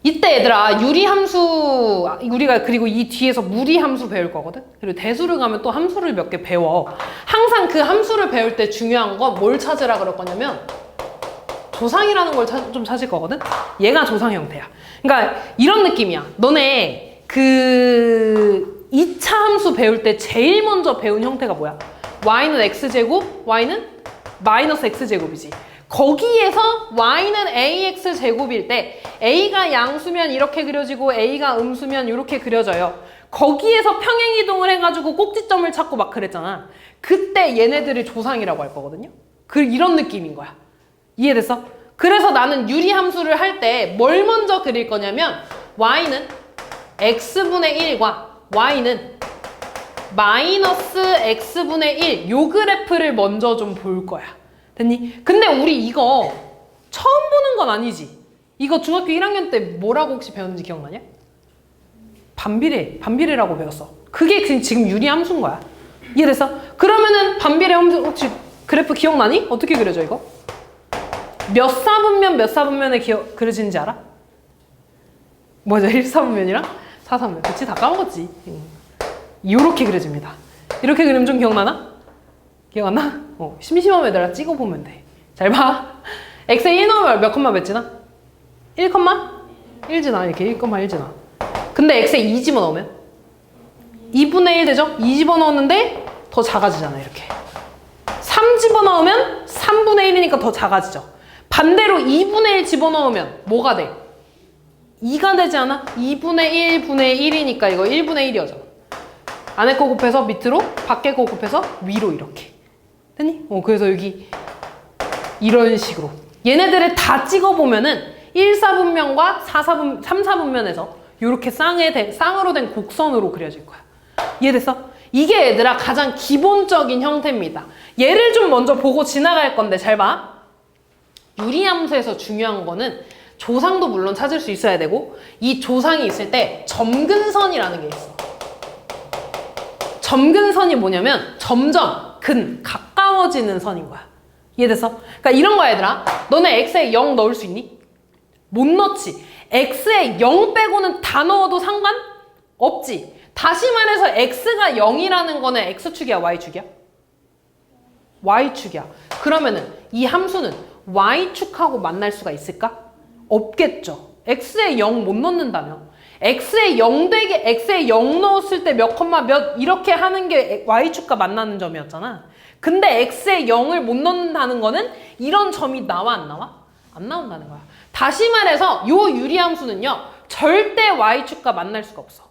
이때 얘들아 유리함수 우리가 그리고 이 뒤에서 무리함수 배울 거거든. 그리고 대수를 가면 또 함수를 몇 개 배워. 항상 그 함수를 배울 때 중요한 건 뭘 찾으라 그럴 거냐면 조상이라는 걸 좀 찾을 거거든. 얘가 조상 형태야. 그러니까 이런 느낌이야. 너네 그 2차 함수 배울 때 제일 먼저 배운 형태가 뭐야? y는 x제곱, y는 마이너스 x제곱이지. 거기에서 y는 ax제곱일 때 a가 양수면 이렇게 그려지고 a가 음수면 이렇게 그려져요. 거기에서 평행이동을 해가지고 꼭지점을 찾고 막 그랬잖아. 그때 얘네들을 조상이라고 할 거거든요. 이런 느낌인 거야. 이해됐어? 그래서 나는 유리함수를 할 때 뭘 먼저 그릴 거냐면 y는 x분의 1과 y는 마이너스 x분의 1 요 그래프를 먼저 좀 볼 거야. 됐니? 근데 우리 이거 처음 보는 건 아니지? 이거 중학교 1학년 때 뭐라고 혹시 배웠는지 기억나냐? 반비례라고 배웠어. 그게 지금 유리함수인 거야. 이해됐어? 그러면은 반비례 함수 혹시 그래프 기억나니? 어떻게 그려져 이거? 몇 사분면에 그려지는지 알아? 뭐죠? 1사분면이랑 4사분면. 그치? 다 까먹었지. 요렇게 그려집니다. 이렇게 그리면 좀 기억나나? 기억 안 나? 심심하면 얘들아 찍어보면 돼. 잘 봐. x에 1 넣으면 몇 컴마 몇 지나? 1 컴마? 1 지나. 이렇게 1 컴마 1 지나. 근데 x에 2 집어넣으면? 2분의 1 되죠? 2 집어넣었는데 더 작아지잖아 이렇게. 3 집어넣으면 3분의 1이니까 더 작아지죠. 반대로 2분의 1 집어넣으면 뭐가 돼? 2가 되지 않아? 2분의 1 분의 1이니까 이거 1분의 1이어져. 안에 거 곱해서 밑으로, 밖에 거 곱해서 위로 이렇게. 됐니? 그래서 여기 이런 식으로. 얘네들을 다 찍어보면은 1, 4분면과 3, 4분면에서 이렇게 쌍으로 된 곡선으로 그려질 거야. 이해됐어? 이게 얘들아 가장 기본적인 형태입니다. 얘를 좀 먼저 보고 지나갈 건데 잘 봐. 유리함수에서 중요한 거는 조상도 물론 찾을 수 있어야 되고 이 조상이 있을 때 점근선이라는 게 있어. 점근선이 뭐냐면 점점 가까워지는 선인 거야. 이해됐어? 그러니까 이런 거야 얘들아. 너네 x에 0 넣을 수 있니? 못 넣지. x에 0 빼고는 다 넣어도 상관없지. 다시 말해서 x가 0이라는 거는 x축이야 y축이야? y축이야. 그러면은 이 함수는 y축하고 만날 수가 있을까? 없겠죠. x에 0 못 넣는다며. x에 0 되게 x에 0 넣었을 때 몇 컴마 몇 이렇게 하는 게 y축과 만나는 점이었잖아. 근데 x에 0을 못 넣는다는 거는 이런 점이 나와 안 나와? 안 나온다는 거야. 다시 말해서 요 유리함수는요. 절대 y축과 만날 수가 없어.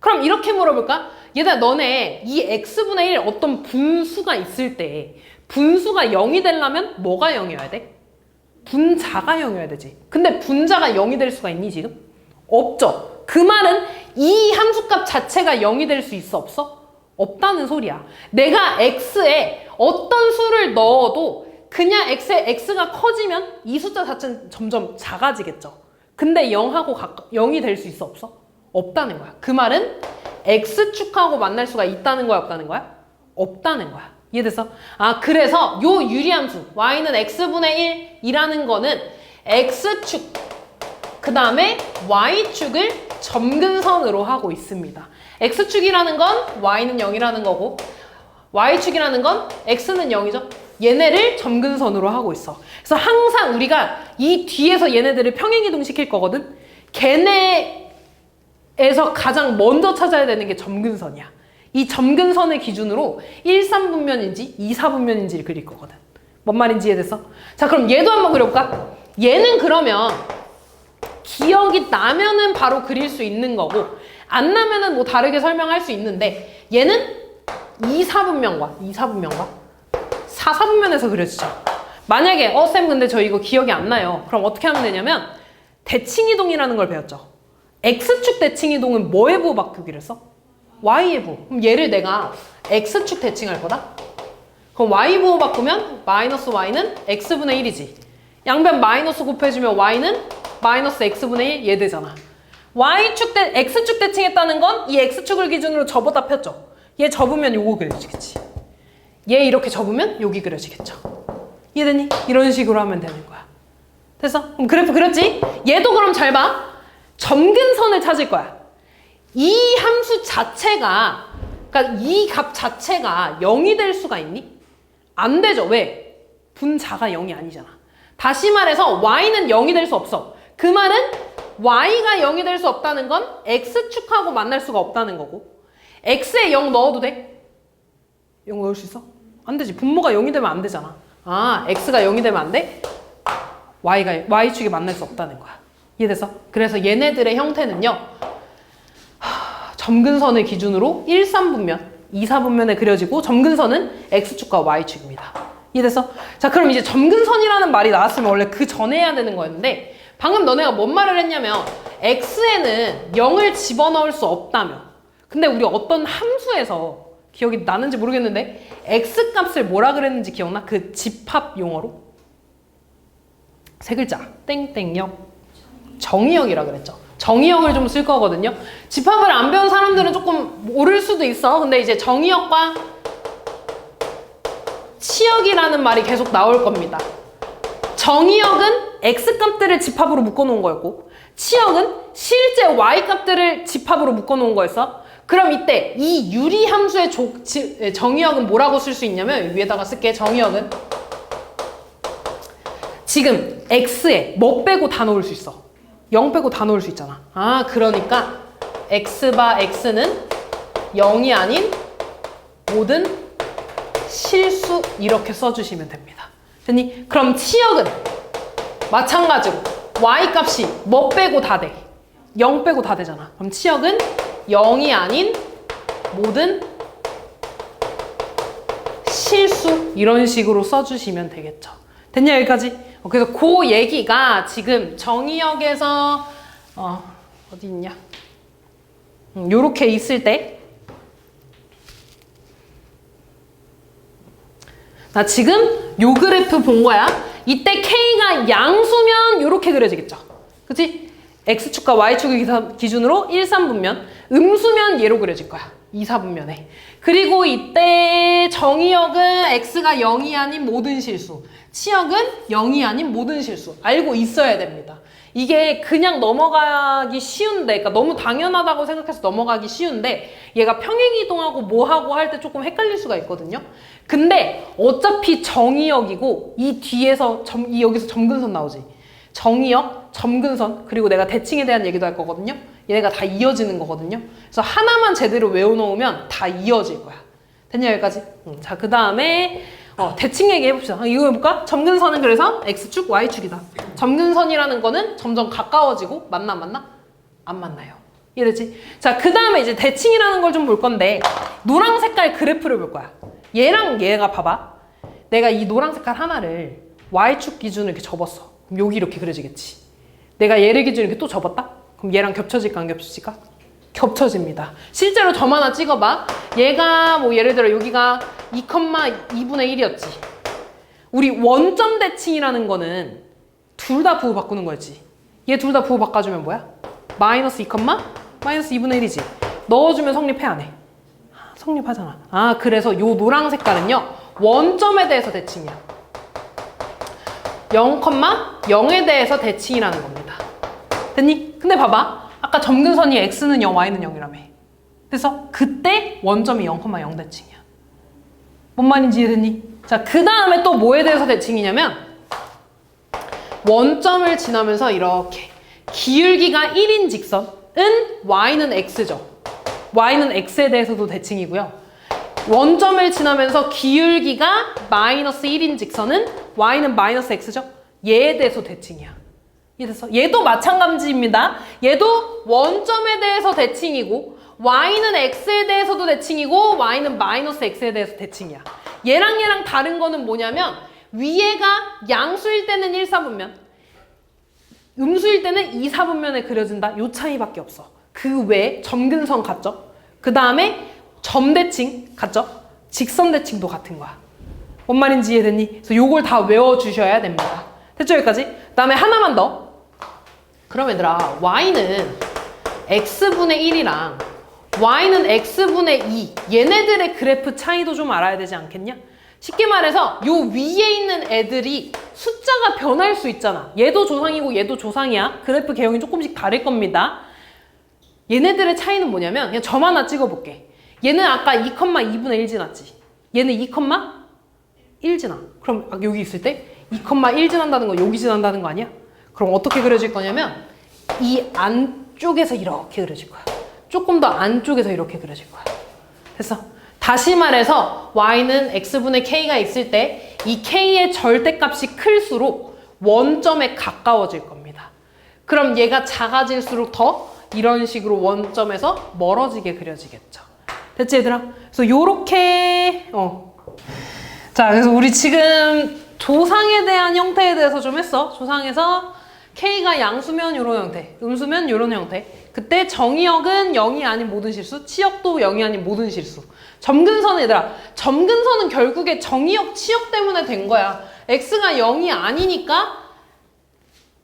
그럼 이렇게 물어볼까? 얘들아 너네 이 x분의 1 어떤 분수가 있을 때 분수가 0이 되려면 뭐가 0이어야 돼? 분자가 0이어야 되지. 근데 분자가 0이 될 수가 있니 지금? 없죠. 그 말은 이 함수값 자체가 0이 될 수 있어 없어? 없다는 소리야. 내가 x에 어떤 수를 넣어도 그냥 x에 x가 커지면 이 숫자 자체는 점점 작아지겠죠. 근데 0이 될 수 있어 없어? 없다는 거야. 그 말은 x축하고 만날 수가 있다는 거야 없다는 거야? 없다는 거야. 이해됐어? 아 그래서 요 유리함수 y는 x분의 1이라는 거는 x축 그 다음에 y축을 점근선으로 하고 있습니다. x축이라는 건 y는 0이라는 거고 y축이라는 건 x는 0이죠. 얘네를 점근선으로 하고 있어. 그래서 항상 우리가 이 뒤에서 얘네들을 평행이동 시킬 거거든. 걔네에서 가장 먼저 찾아야 되는 게 점근선이야. 이 점근선을 기준으로 1, 3분면인지 2, 4분면인지를 그릴 거거든. 뭔 말인지 이해됐어? 자 그럼 얘도 한번 그려볼까? 얘는 그러면 기억이 나면은 바로 그릴 수 있는 거고 안 나면은 뭐 다르게 설명할 수 있는데 얘는 2, 4분면과 4, 4분면에서 그려지죠. 만약에 쌤 근데 저 이거 기억이 안 나요. 그럼 어떻게 하면 되냐면 대칭이동이라는 걸 배웠죠. x축 대칭이동은 뭐의 부호 바꾸기를 써? y의 부호. 그럼 얘를 내가 x축 대칭할 거다? 그럼 y 부호 바꾸면 마이너스 y는 x분의 1이지. 양변 마이너스 곱해주면 y는 마이너스 x분의 1 얘 되잖아. x축 대칭했다는 건 이 x축을 기준으로 접어다 폈죠. 얘 접으면 요거 그려지겠지. 얘 이렇게 접으면 여기 그려지겠죠. 이해되니? 이런 식으로 하면 되는 거야. 됐어? 그럼 그래프 그렸지? 얘도 그럼 잘 봐. 점근선을 찾을 거야. 이 함수 자체가 그러니까 이 값 자체가 0이 될 수가 있니? 안 되죠. 왜? 분자가 0이 아니잖아. 다시 말해서 y는 0이 될 수 없어. 그 말은 y가 0이 될 수 없다는 건 x축하고 만날 수가 없다는 거고 x에 0 넣어도 돼? 0 넣을 수 있어? 안 되지. 분모가 0이 되면 안 되잖아. 아, x가 0이 되면 안 돼? y축이 만날 수 없다는 거야. 이해됐어? 그래서 얘네들의 형태는요. 점근선을 기준으로 1, 3분면, 2, 4분면에 그려지고 점근선은 x축과 y축입니다. 이해됐어? 자, 그럼 이제 점근선이라는 말이 나왔으면 원래 그 전에 해야 되는 거였는데 방금 너네가 뭔 말을 했냐면 x에는 0을 집어넣을 수 없다며. 근데 우리 어떤 함수에서 기억이 나는지 모르겠는데 x값을 뭐라 그랬는지 기억나? 그 집합 용어로? 세 글자. 땡땡역. 정의역이라 그랬죠. 정의역을 좀 쓸 거거든요. 집합을 안 배운 사람들은 조금 모를 수도 있어. 근데 이제 정의역과 치역이라는 말이 계속 나올 겁니다. 정의역은 x값들을 집합으로 묶어놓은 거였고 치역은 실제 y값들을 집합으로 묶어놓은 거였어. 그럼 이때 이 유리함수의 정의역은 뭐라고 쓸 수 있냐면 위에다가 쓸게. 정의역은 지금 x에 뭐 빼고 다 넣을 수 있어. 0 빼고 다 넣을 수 있잖아. 아 그러니까 x바 x는 0이 아닌 모든 실수 이렇게 써주시면 됩니다. 됐니? 그럼 치역은 마찬가지로 y값이 뭐 빼고 다 돼. 0 빼고 다 되잖아. 그럼 치역은 0이 아닌 모든 실수 이런 식으로 써주시면 되겠죠. 됐냐 여기까지? 그래서 그 얘기가 지금 정의역에서 어디 있냐? 요렇게 있을 때 나 지금 요 그래프 본 거야. 이때 K가 양수면 요렇게 그려지겠죠. 그치? X축과 Y축을 기준으로 1, 3분면, 음수면 얘로 그려질 거야. 2, 4분면에. 그리고 이때 정의역은 X가 0이 아닌 모든 실수, 치역은 0이 아닌 모든 실수. 알고 있어야 됩니다. 이게 그냥 넘어가기 쉬운데, 그러니까 너무 당연하다고 생각해서 넘어가기 쉬운데 얘가 평행이동하고 뭐하고 할 때 조금 헷갈릴 수가 있거든요. 근데 어차피 정의역이고 이 뒤에서 여기서 점근선 나오지. 정의역, 점근선, 그리고 내가 대칭에 대한 얘기도 할 거거든요. 얘네가 다 이어지는 거거든요. 그래서 하나만 제대로 외워놓으면 다 이어질 거야. 됐냐 여기까지? 자, 그 다음에 대칭 얘기해봅시다. 이거 해볼까? 점근선은 그래서 X축, Y축이다. 점근선이라는 거는 점점 가까워지고 만나? 안 만나요. 이해되지? 자, 그 다음에 이제 대칭이라는 걸 좀 볼 건데 노랑 색깔 그래프를 볼 거야. 얘랑 얘가 봐봐. 내가 이 노랑 색깔 하나를 Y축 기준으로 이렇게 접었어. 그럼 여기 이렇게 그려지겠지. 내가 얘를 기준으로 이렇게 또 접었다? 그럼 얘랑 겹쳐질까 안 겹쳐질까? 겹쳐집니다. 실제로 점 하나 찍어봐. 얘가 뭐 예를 들어 여기가 2,2분의 1이었지. 우리 원점 대칭이라는 거는 둘 다 부호 바꾸는 거였지. 얘 둘 다 부호 바꿔주면 뭐야? 마이너스 2, 마이너스 2분의 1이지. 넣어주면 성립해 안 해? 성립하잖아. 그래서 요 노랑 색깔은요. 원점에 대해서 대칭이야. 0,0에 대해서 대칭이라는 겁니다. 됐니? 근데 봐봐. 아까 점근선이 x는 0, y는 0이라며. 그래서 그때 원점이 0,0 대칭이야. 뭔 말인지 이해됐니? 자, 그 다음에 또 뭐에 대해서 대칭이냐면 원점을 지나면서 이렇게 기울기가 1인 직선은 y는 x죠. y는 x에 대해서도 대칭이고요. 원점을 지나면서 기울기가 마이너스 1인 직선은 y는 마이너스 x죠. 얘에 대해서 대칭이야. 이해됐어? 얘도 마찬가지입니다. 얘도 원점에 대해서 대칭이고 y는 x에 대해서도 대칭이고 y는 마이너스 x에 대해서 대칭이야. 얘랑 다른 거는 뭐냐면 위에가 양수일 때는 1, 4분면 음수일 때는 2, 4분면에 그려진다. 요 차이밖에 없어. 그 외에 점근선 같죠? 그 다음에 점대칭 같죠? 직선 대칭도 같은 거야. 뭔 말인지 이해됐니? 그래서 요걸 다 외워주셔야 됩니다. 됐죠? 여기까지? 그 다음에 하나만 더. 그럼 얘들아, y는 x분의 1이랑 y는 x분의 2 얘네들의 그래프 차이도 좀 알아야 되지 않겠냐? 쉽게 말해서 요 위에 있는 애들이 숫자가 변할 수 있잖아. 얘도 조상이고 얘도 조상이야. 그래프 개형이 조금씩 다를 겁니다. 얘네들의 차이는 뭐냐면 그냥 점 하나 찍어볼게. 얘는 아까 2,2분의 1 지났지. 얘는 2,1 지나. 그럼 여기 있을 때 2,1 지난다는 거 여기 지난다는 거 아니야? 그럼 어떻게 그려질 거냐면 이 안쪽에서 이렇게 그려질 거야. 조금 더 안쪽에서 이렇게 그려질 거야. 됐어? 다시 말해서 y는 x분의 k가 있을 때 이 k의 절대값이 클수록 원점에 가까워질 겁니다. 그럼 얘가 작아질수록 더 이런 식으로 원점에서 멀어지게 그려지겠죠. 됐지 얘들아? 그래서 요렇게 자, 그래서 우리 지금 조상에 대한 형태에 대해서 좀 했어. 조상에서 K가 양수면 요런 형태, 음수면 요런 형태. 그때 정의역은 0이 아닌 모든 실수, 치역도 0이 아닌 모든 실수. 점근선은 얘들아, 점근선은 결국에 정의역, 치역 때문에 된 거야. X가 0이 아니니까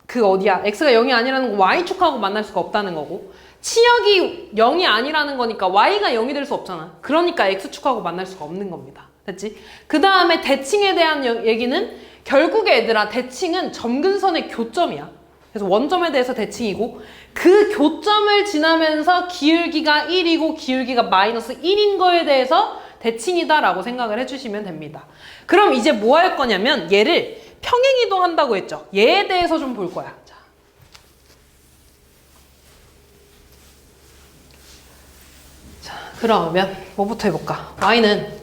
X가 0이 아니라는 건 Y축하고 만날 수가 없다는 거고 치역이 0이 아니라는 거니까 Y가 0이 될 수 없잖아. 그러니까 X축하고 만날 수가 없는 겁니다. 됐지? 그 다음에 대칭에 대한 얘기는 결국에 얘들아 대칭은 점근선의 교점이야. 그래서 원점에 대해서 대칭이고 그 교점을 지나면서 기울기가 1이고 기울기가 마이너스 1인 거에 대해서 대칭이다 라고 생각을 해주시면 됩니다. 그럼 이제 뭐 할 거냐면 얘를 평행이동한다고 했죠. 얘에 대해서 좀 볼 거야. 자, 그러면 뭐부터 해볼까? y는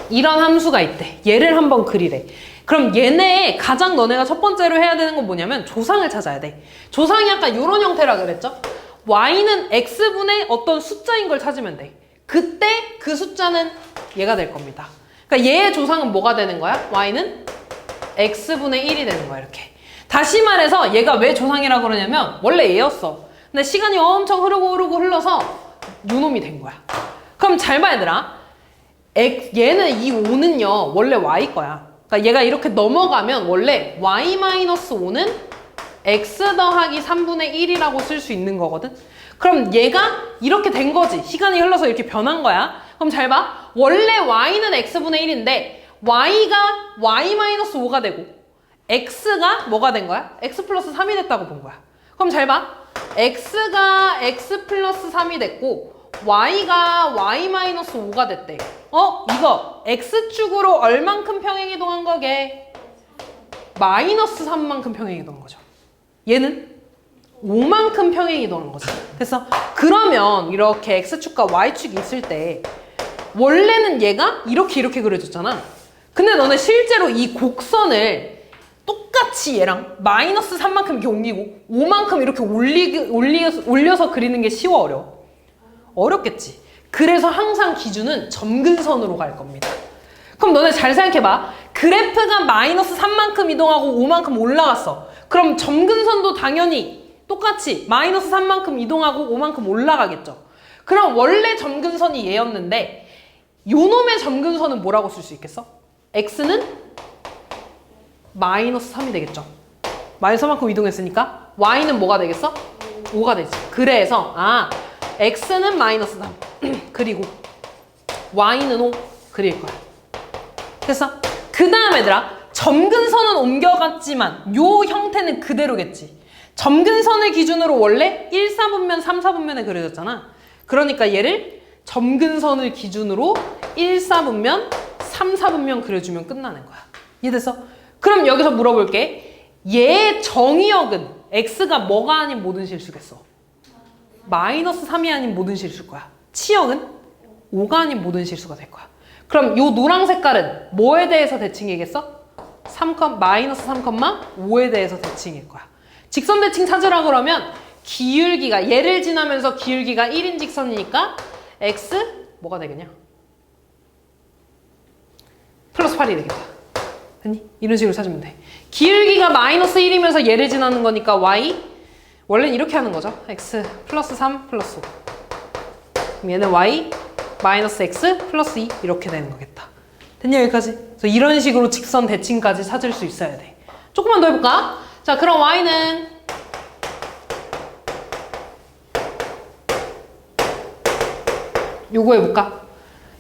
이런 함수가 있대. 얘를 한번 그리래. 그럼 얘네 가장 너네가 첫 번째로 해야 되는 건 뭐냐면 조상을 찾아야 돼. 조상이 아까 이런 형태라 그랬죠? y는 x분의 어떤 숫자인 걸 찾으면 돼. 그때 그 숫자는 얘가 될 겁니다. 그러니까 얘의 조상은 뭐가 되는 거야? y는 x분의 1이 되는 거야, 이렇게. 다시 말해서 얘가 왜 조상이라고 그러냐면 원래 얘였어. 근데 시간이 엄청 흐르고 흘러서 요놈이 된 거야. 그럼 잘 봐, 얘들아. 얘는 이 5는요 원래 y 거야. 그러니까 얘가 이렇게 넘어가면 원래 y-5는 x 더하기 3분의 1이라고 쓸 수 있는 거거든. 그럼 얘가 이렇게 된 거지. 시간이 흘러서 이렇게 변한 거야. 그럼 잘 봐. 원래 y는 x분의 1인데 y가 y-5가 되고 x가 뭐가 된 거야? x 플러스 3이 됐다고 본 거야. 그럼 잘 봐. x가 x 플러스 3이 됐고 y가 y-5가 됐대. 이거 x축으로 얼만큼 평행이동한 거게? 마이너스 3만큼 평행이동한 거죠. 얘는 5만큼 평행이동한 거지. 됐어? 그러면 이렇게 x축과 y축이 있을 때 원래는 얘가 이렇게 그려졌잖아. 근데 너네 실제로 이 곡선을 똑같이 얘랑 마이너스 3만큼 이렇게 옮기고 5만큼 이렇게 올려서 그리는 게 쉬워, 어려워? 어렵겠지. 그래서 항상 기준은 점근선으로 갈 겁니다. 그럼 너네 잘 생각해봐. 그래프가 마이너스 3만큼 이동하고 5만큼 올라갔어. 그럼 점근선도 당연히 똑같이 마이너스 3만큼 이동하고 5만큼 올라가겠죠. 그럼 원래 점근선이 얘였는데 요놈의 점근선은 뭐라고 쓸 수 있겠어? x는 마이너스 3이 되겠죠. 마이너스 3만큼 이동했으니까 y는 뭐가 되겠어? 5가 되지. 그래서 x는 마이너스 3 그리고 y는 5 그릴 거야. 됐어? 그 다음 얘들아, 점근선은 옮겨갔지만 요 형태는 그대로겠지. 점근선을 기준으로 원래 1, 4분면, 3, 4분면에 그려졌잖아. 그러니까 얘를 점근선을 기준으로 1, 4분면, 3, 4분면 그려주면 끝나는 거야. 이해됐어? 그럼 여기서 물어볼게. 얘의 정의역은 x가 뭐가 아닌 모든 실수겠어? 마이너스 3이 아닌 모든 실수일 거야. 치역은 5가 아닌 모든 실수가 될 거야. 그럼 요 노란 색깔은 뭐에 대해서 대칭이겠어? 마이너스 3,5에 대해서 대칭일 거야. 직선 대칭 찾으라 그러면 기울기가 얘를 지나면서 기울기가 1인 직선이니까 x 뭐가 되겠냐? 플러스 8이 되겠다. 됐니? 이런 식으로 찾으면 돼. 기울기가 마이너스 1이면서 얘를 지나는 거니까 y 원래는 이렇게 하는 거죠. x 플러스 3 플러스 5. 그럼 얘는 y 마이너스 x 플러스 2 이렇게 되는 거겠다. 됐냐 여기까지? 그래서 이런 식으로 직선 대칭까지 찾을 수 있어야 돼. 조금만 더 해볼까? 자, 그럼 y는 요거 해볼까?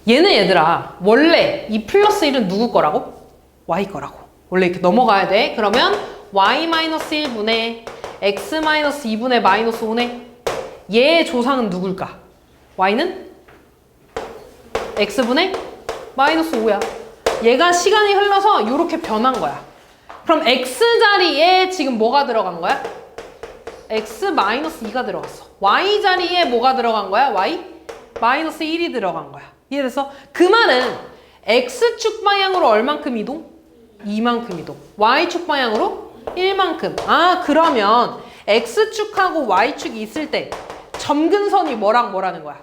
얘는 얘들아 원래 이 플러스 1은 누구 거라고? y 거라고. 원래 이렇게 넘어가야 돼. 그러면 y-1분의 x-2분의 마이너스 5네. 얘의 조상은 누굴까? y는 x분의 마이너스 5야. 얘가 시간이 흘러서 이렇게 변한 거야. 그럼 x 자리에 지금 뭐가 들어간 거야? x-2가 들어갔어. y 자리에 뭐가 들어간 거야? y-1이 들어간 거야. 이해됐어? 그 말은 x축 방향으로 얼만큼 이동? 2만큼 이동. y축 방향으로 1만큼. 그러면 x축하고 y축이 있을 때 점근선이 뭐라는 거야?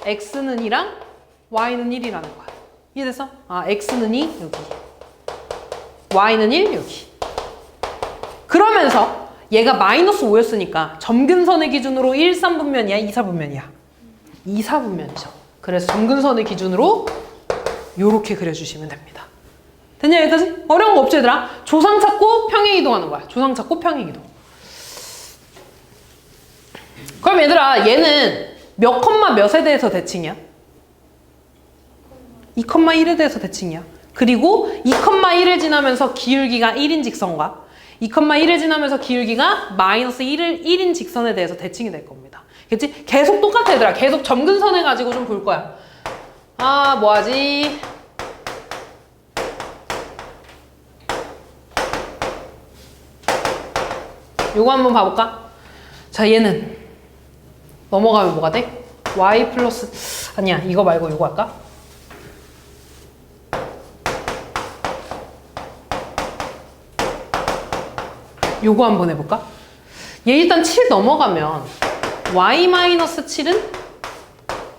x는 2랑 y는 1이라는 거야. 이해됐어? x는 2 여기, y는 1 여기. 그러면서 얘가 마이너스 5였으니까 점근선의 기준으로 1, 3분면이야? 2, 4분면이야? 2, 4분면이죠. 그래서 점근선의 기준으로 요렇게 그려주시면 됩니다. 됐냐 여기까지? 어려운 거 없지 얘들아? 조상 찾고 평행 이동하는 거야. 조상 찾고 평행 이동. 그럼 얘들아 얘는 몇 컴마 몇에 대해서 대칭이야? 2,1에 대해서 대칭이야. 그리고 2,1을 지나면서 기울기가 1인 직선과 2,1을 지나면서 기울기가 마이너스 1인 직선에 대해서 대칭이 될 겁니다. 그치? 계속 똑같아 얘들아. 계속 점근선을 가지고 좀 볼 거야. 뭐하지? 요거 한번 봐볼까? 자, 얘는 넘어가면 뭐가 돼? y 플러스 아니야 이거 말고 요거 할까? 요거 한번 해볼까? 얘 일단 7 넘어가면 y-7은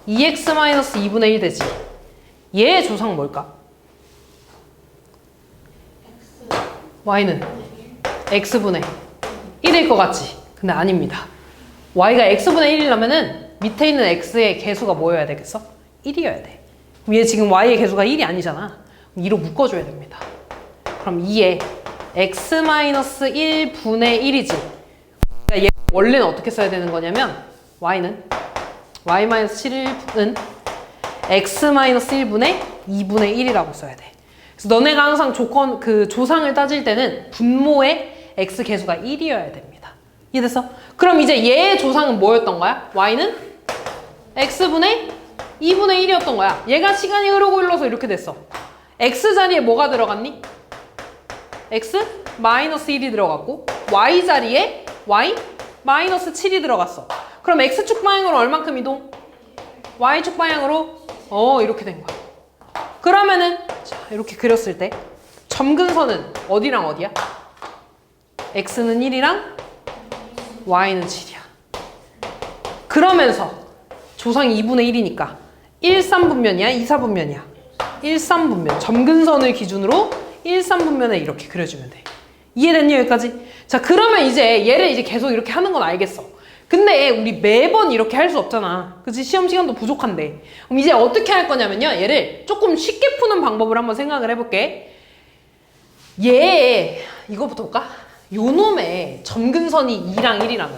2x-2분의 1 되지. 얘의 조상 뭘까? y는 x분의 1일 것 같지? 근데 아닙니다. y가 x분의 1이라면은 밑에 있는 x의 개수가 뭐여야 되겠어? 1이어야 돼. 그럼 얘 지금 y의 개수가 1이 아니잖아. 2로 묶어줘야 됩니다. 그럼 2에 x-1분의 1이지. 그러니까 얘 원래는 어떻게 써야 되는 거냐면 y는 y-7은 x-1분의 2분의 1이라고 써야 돼. 그래서 너네가 항상 조상을 따질 때는 분모의 x 개수가 1이어야 됩니다. 이해됐어? 그럼 이제 얘의 조상은 뭐였던 거야? y는 x분의 2분의 1이었던 거야. 얘가 시간이 흐르고 흘러서 이렇게 됐어. x 자리에 뭐가 들어갔니? x-1이 들어갔고 y 자리에 y-7이 들어갔어. 그럼 x축 방향으로 얼만큼 이동? y축 방향으로 이렇게 된 거야. 그러면은 자, 이렇게 그렸을 때 점근선은 어디랑 어디야? x는 1이랑 y는 7이야. 그러면서 조상이 2분의 1이니까 1, 3분면이야? 2, 4분면이야? 1, 3분면. 점근선을 기준으로 1, 3분면에 이렇게 그려주면 돼. 이해됐니 여기까지? 자 그러면 이제 얘를 이제 계속 이렇게 하는 건 알겠어. 근데 우리 매번 이렇게 할 수 없잖아. 그치? 시험 시간도 부족한데. 그럼 이제 어떻게 할 거냐면요. 얘를 조금 쉽게 푸는 방법을 한번 생각을 해볼게. 이거부터 볼까? 요 놈의 점근선이 2랑 1이라며.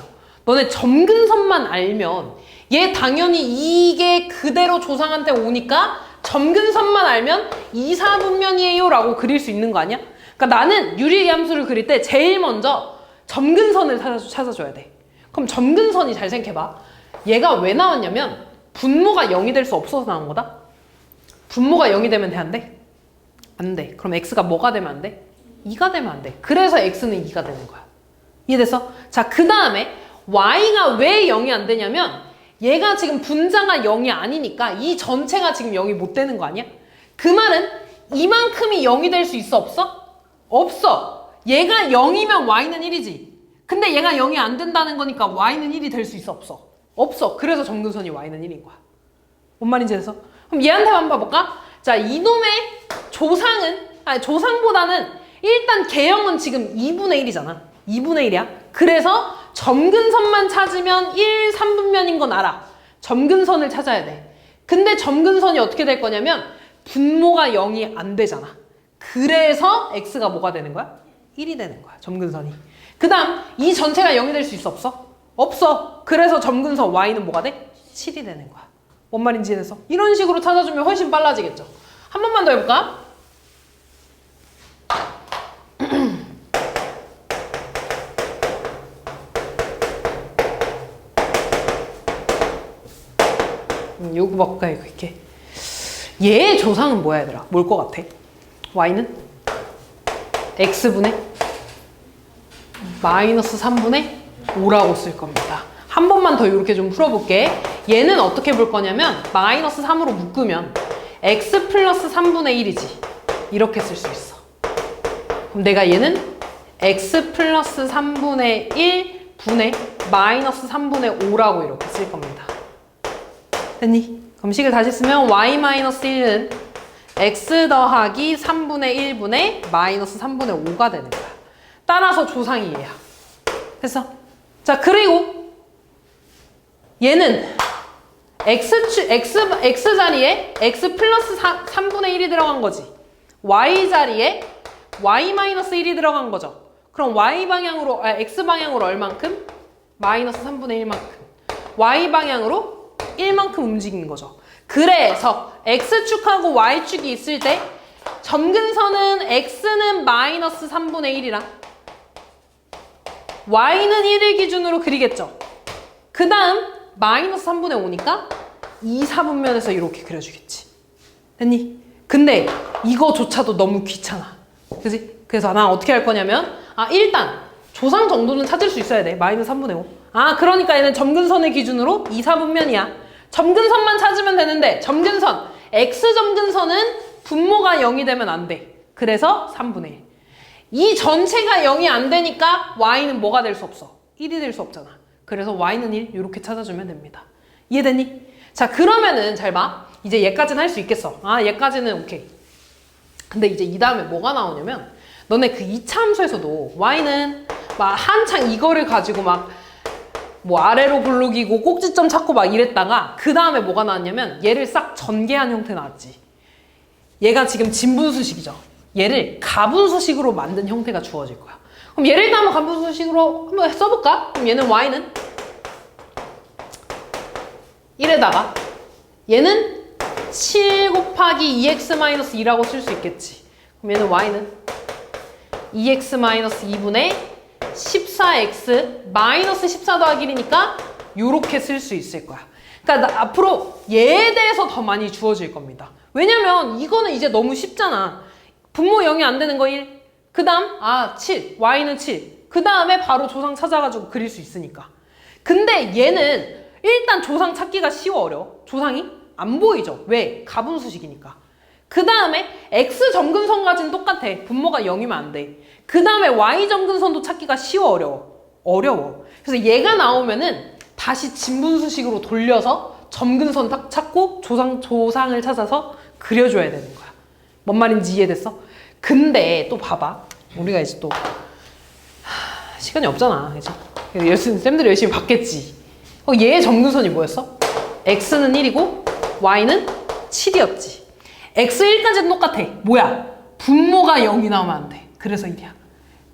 너네 점근선만 알면 얘 당연히 이게 그대로 조상한테 오니까 점근선만 알면 2, 4분면이에요 라고 그릴 수 있는 거 아니야? 그러니까 나는 유리함수를 그릴 때 제일 먼저 점근선을 찾아줘야 돼. 그럼 점근선이 잘 생각해봐. 얘가 왜 나왔냐면 분모가 0이 될 수 없어서 나온 거다. 분모가 0이 되면 돼, 안 돼? 안 돼. 그럼 x가 뭐가 되면 안 돼? 2가 되면 안 돼. 그래서 x는 2가 되는 거야. 이해됐어? 자, 그 다음에 y가 왜 0이 안 되냐면 얘가 지금 분자가 0이 아니니까 이 전체가 지금 0이 못 되는 거 아니야? 그 말은 이만큼이 0이 될 수 있어, 없어? 없어. 얘가 0이면 y는 1이지. 근데 얘가 0이 안 된다는 거니까 y는 1이 될 수 있어, 없어? 없어. 그래서 점근선이 y는 1인 거야. 뭔 말인지 해서? 그럼 얘한테 한번 봐볼까? 자, 이놈의 조상보다는 일단 개형은 지금 2분의 1이잖아. 2분의 1이야. 그래서 점근선만 찾으면 1, 3분면인 건 알아. 점근선을 찾아야 돼. 근데 점근선이 어떻게 될 거냐면 분모가 0이 안 되잖아. 그래서 x가 뭐가 되는 거야? 1이 되는 거야. 점근선이. 그 다음 이 전체가 0이 될 수 있어, 없어? 없어. 그래서 점근선 y는 뭐가 돼? 7이 되는 거야. 뭔 말인지 이해돼서? 이런 식으로 찾아주면 훨씬 빨라지겠죠. 한 번만 더 해볼까? 요거 바꿀까 이렇게. 얘의 조상은 뭐야 얘들아? 뭘 것 같아? y는 x분의 마이너스 3분의 5라고 쓸 겁니다. 한 번만 더 이렇게 좀 풀어볼게. 얘는 어떻게 볼 거냐면 마이너스 3으로 묶으면 x 플러스 3분의 1이지. 이렇게 쓸 수 있어. 그럼 내가 얘는 x 플러스 3분의 1 분의 마이너스 3분의 5라고 이렇게 쓸 겁니다. 됐니? 그럼 식을 다시 쓰면 y-1은 x 더하기 3분의 1분의 마이너스 3분의 5가 되는 거야. 따라서 조상이 얘야. 됐어? 자, 그리고 얘는 x 자리에 x 플러스 3분의 1이 들어간 거지. y 자리에 y-1이 들어간 거죠. 그럼 x 방향으로 얼만큼? 마이너스 3분의 1만큼. y 방향으로 1만큼 움직인 거죠. 그래서 x축하고 y축이 있을 때 점근선은 x는 마이너스 3분의 1이랑 y는 1을 기준으로 그리겠죠. 그 다음 마이너스 3분의 5니까 2, 4분면에서 이렇게 그려주겠지. 됐니? 근데 이거조차도 너무 귀찮아. 그지? 그래서 나 어떻게 할 거냐면 일단 조상 정도는 찾을 수 있어야 돼. 마이너스 3분의 5. 그러니까 얘는 점근선을 기준으로 2, 4분면이야. 점근선만 찾으면 되는데 점근선, x점근선은 분모가 0이 되면 안 돼. 그래서 3분의 1. 이 전체가 0이 안 되니까 y는 뭐가 될 수 없어? 1이 될 수 없잖아. 그래서 y는 1 이렇게 찾아주면 됩니다. 이해됐니? 자, 그러면은 잘 봐. 이제 얘까지는 할 수 있겠어. 얘까지는 오케이. 근데 이제 이 다음에 뭐가 나오냐면 너네 그 2차 함수에서도 y는 막 한창 이거를 가지고 막 뭐 아래로 블록이고 꼭지점 찾고 막 이랬다가 그 다음에 뭐가 나왔냐면 얘를 싹 전개한 형태 나왔지. 얘가 지금 진분수식이죠. 얘를 가분수식으로 만든 형태가 주어질 거야. 그럼 얘를 일단 한번 가분수식으로 한번 써볼까? 그럼 얘는 y는 1에다가 얘는 7 곱하기 2x-2라고 쓸 수 있겠지. 그럼 얘는 y는 2x-2분의 14x 마이너스 14 더하기 1이니까 요렇게 쓸 수 있을 거야. 그러니까 앞으로 얘에 대해서 더 많이 주어질 겁니다. 왜냐면 이거는 이제 너무 쉽잖아. 분모 0이 안 되는 거 1. 그 다음 7. y는 7. 그 다음에 바로 조상 찾아가지고 그릴 수 있으니까. 근데 얘는 일단 조상 찾기가 쉬워 어려워. 조상이 안 보이죠. 왜? 가분수식이니까. 그 다음에 x 점근선까지는 똑같아. 분모가 0이면 안 돼. 그 다음에 y 점근선도 찾기가 쉬워 어려워. 그래서 얘가 나오면은 다시 진분수식으로 돌려서 점근선 딱 찾고 조상을 찾아서 그려줘야 되는 거야. 뭔 말인지 이해됐어? 근데 또 봐봐. 우리가 이제 또 시간이 없잖아. 그치? 쌤들이 열심히 봤겠지. 얘의 점근선이 뭐였어? x는 1이고 y는 7이었지. x 1까지는 똑같아. 뭐야? 분모가 0이 나오면 안 돼. 그래서 1이야.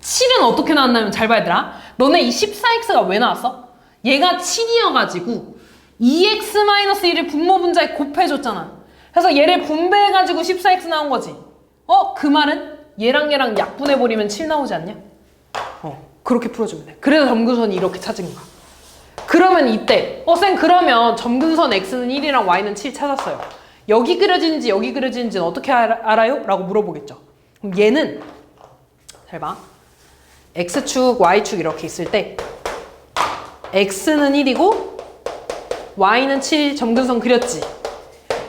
7은 어떻게 나왔냐면 잘 봐야 되라. 너네 이 14x가 왜 나왔어? 얘가 7이어가지고 2x-1을 분모 분자에 곱해줬잖아. 그래서 얘를 분배해가지고 14x 나온 거지. 그 말은 얘랑 얘랑 약분해버리면 7 나오지 않냐? 그렇게 풀어주면 돼. 그래서 점근선이 이렇게 찾은 거야. 그러면 이때 쌤 그러면 점근선 x는 1이랑 y는 7 찾았어요. 여기 그려지는지 여기 그려지는지는 어떻게 알아요? 라고 물어보겠죠. 그럼 얘는 잘 봐. x축, y축 이렇게 있을 때 x는 1이고 y는 7 점근선 그렸지.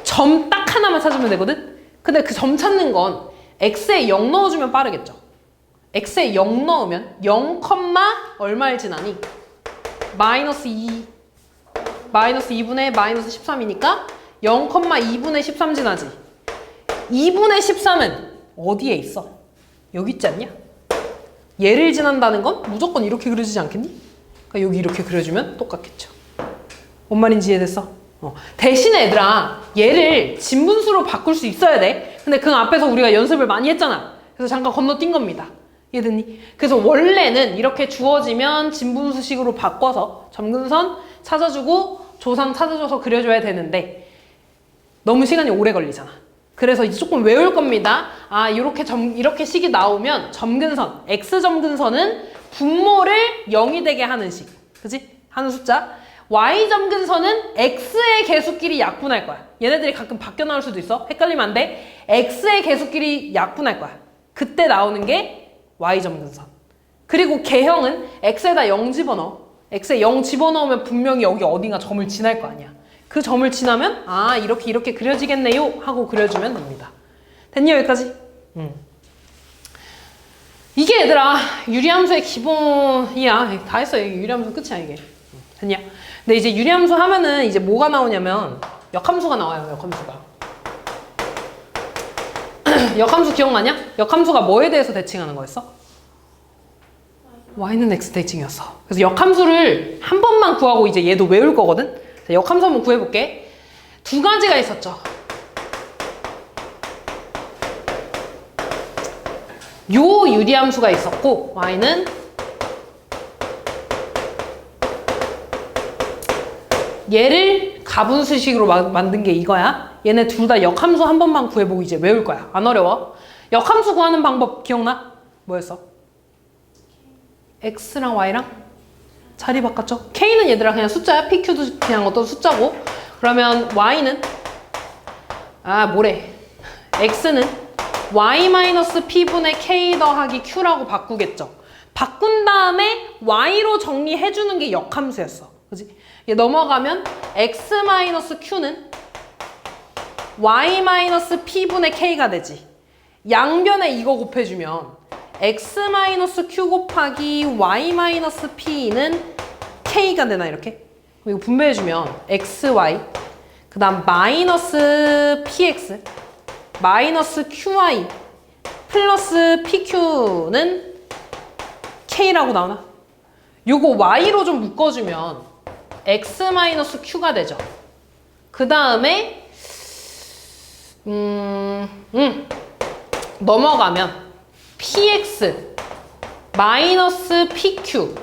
점 딱 하나만 찾으면 되거든? 근데 그 점 찾는 건 x에 0 넣어주면 빠르겠죠. x에 0 넣으면 0, 얼마를 지나니? 마이너스 2분의 마이너스 13이니까 0,2분의 13 지나지. 2분의 13은 어디에 있어? 여기 있지 않냐? 얘를 지난다는 건 무조건 이렇게 그려지지 않겠니? 그러니까 여기 이렇게 그려주면 똑같겠죠. 뭔 말인지 이해됐어? 대신에 얘들아 얘를 진분수로 바꿀 수 있어야 돼. 근데 그 앞에서 우리가 연습을 많이 했잖아. 그래서 잠깐 건너뛴 겁니다. 이해됐니? 그래서 원래는 이렇게 주어지면 진분수식으로 바꿔서 점근선 찾아주고 조상 찾아줘서 그려줘야 되는데 너무 시간이 오래 걸리잖아. 그래서 이제 조금 외울 겁니다. 이렇게 식이 나오면 점근선, x점근선은 분모를 0이 되게 하는 식. 그치? 하는 숫자. y점근선은 x의 개수끼리 약분할 거야. 얘네들이 가끔 바뀌어 나올 수도 있어. 헷갈리면 안 돼. x의 개수끼리 약분할 거야. 그때 나오는 게 y점근선. 그리고 개형은 x에다 0 집어넣어. x에 0 집어넣으면 분명히 여기 어딘가 점을 지날 거 아니야. 그 점을 지나면 이렇게 그려지겠네요 하고 그려주면 됩니다. 됐니 여기까지? 이게 얘들아 유리함수의 기본이야. 다 했어. 이게 유리함수 끝이야 이게. 됐냐? 근데 이제 유리함수 하면은 이제 뭐가 나오냐면 역함수가 나와요. 역함수가. 역함수 기억나냐? 역함수가 뭐에 대해서 대칭하는 거였어? y는 x 대칭이었어. 그래서 역함수를 한 번만 구하고 이제 얘도 외울 거거든? 역함수 한번 구해볼게. 두 가지가 있었죠. 요 유리함수가 있었고 y는 얘를 가분수식으로 만든 게 이거야. 얘네 둘 다 역함수 한 번만 구해보고 이제 외울 거야. 안 어려워. 역함수 구하는 방법 기억나? 뭐였어? x랑 y랑 자리 바꿨죠? k는 얘들아 그냥 숫자야. pq도 그냥 어떤 숫자고. 그러면 y는 뭐래? x는 y-p분의 k 더하기 q라고 바꾸겠죠. 바꾼 다음에 y로 정리해주는 게 역함수였어. 그지? 얘 넘어가면 x-q는 y-p분의 k가 되지. 양변에 이거 곱해주면 x-q 곱하기 y-p는 k가 되나 이렇게? 이거 분배해주면 xy 그 다음 마이너스 px 마이너스 qy 플러스 PQ는 K라고 나오나? 요거 Y로 좀 묶어주면 X 마이너스 Q가 되죠. 그 다음에 넘어가면 PX 마이너스 PQ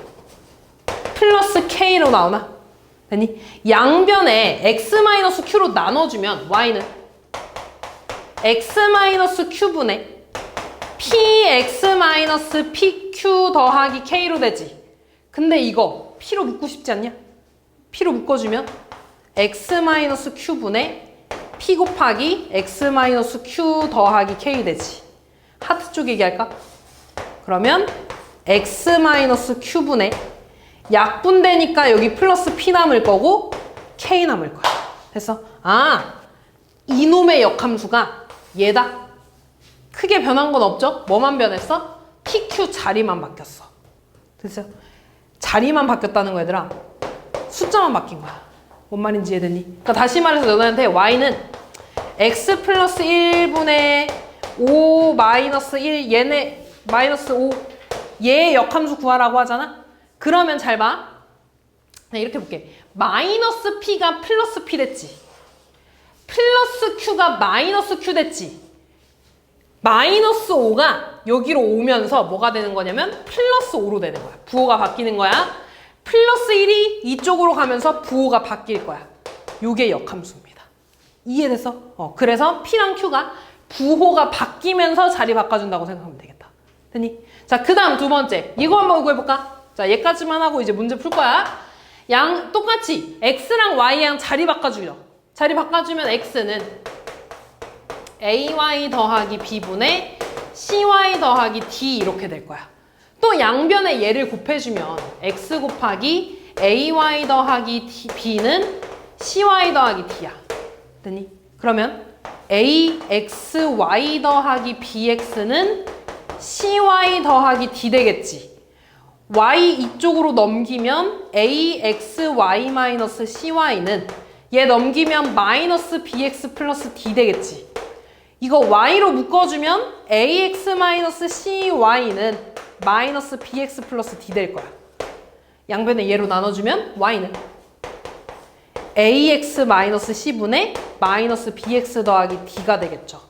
플러스 K로 나오나? 됐니? 양변에 X 마이너스 Q로 나눠주면 Y는 X 마이너스 Q분의 PX 마이너스 PQ 더하기 K로 되지. 근데 이거 P로 묶고 싶지 않냐? P로 묶어주면 X 마이너스 Q분의 P 곱하기 X 마이너스 Q 더하기 K 되지. 하트 쪽 얘기할까? 그러면 X 마이너스 Q분의 약분되니까 여기 플러스 P 남을 거고 K 남을 거야. 됐어? 아, 이놈의 역함수가 얘다. 크게 변한 건 없죠? 뭐만 변했어? PQ 자리만 바뀌었어. 됐어요? 자리만 바뀌었다는 거 얘들아. 숫자만 바뀐 거야. 뭔 말인지 이해됐니? 그러니까 다시 말해서 너네한테 Y는 X 플러스 1분의 5 마이너스 1 얘네 마이너스 5 얘의 역함수 구하라고 하잖아? 그러면 잘 봐. 이렇게 볼게. 마이너스 P가 플러스 P 됐지. 플러스 Q가 마이너스 Q 됐지. 마이너스 5가 여기로 오면서 뭐가 되는 거냐면 플러스 5로 되는 거야. 부호가 바뀌는 거야. 플러스 1이 이쪽으로 가면서 부호가 바뀔 거야. 요게 역함수입니다. 이해됐어? 그래서 P랑 Q가 부호가 바뀌면서 자리 바꿔준다고 생각하면 되겠다. 됐니? 자, 그 다음 두 번째. 이거 한번 구해볼까? 자, 얘까지만 하고 이제 문제 풀 거야. 똑같이 X랑 Y랑 자리 바꿔주죠. 자리 바꿔주면 X는 AY 더하기 B분의 CY 더하기 D 이렇게 될 거야. 또 양변에 얘를 곱해주면 X 곱하기 AY 더하기 B는 CY 더하기 D야. 됐니? 그러면 AXY 더하기 BX는 CY 더하기 D 되겠지. Y 이쪽으로 넘기면 AXY-CY는 얘 넘기면 마이너스 BX 플러스 D 되겠지. 이거 Y로 묶어주면 AX-CY는 마이너스 BX 플러스 D 될 거야. 양변에 얘로 나눠주면 Y는 AX-C분의 마이너스 BX 더하기 D가 되겠죠.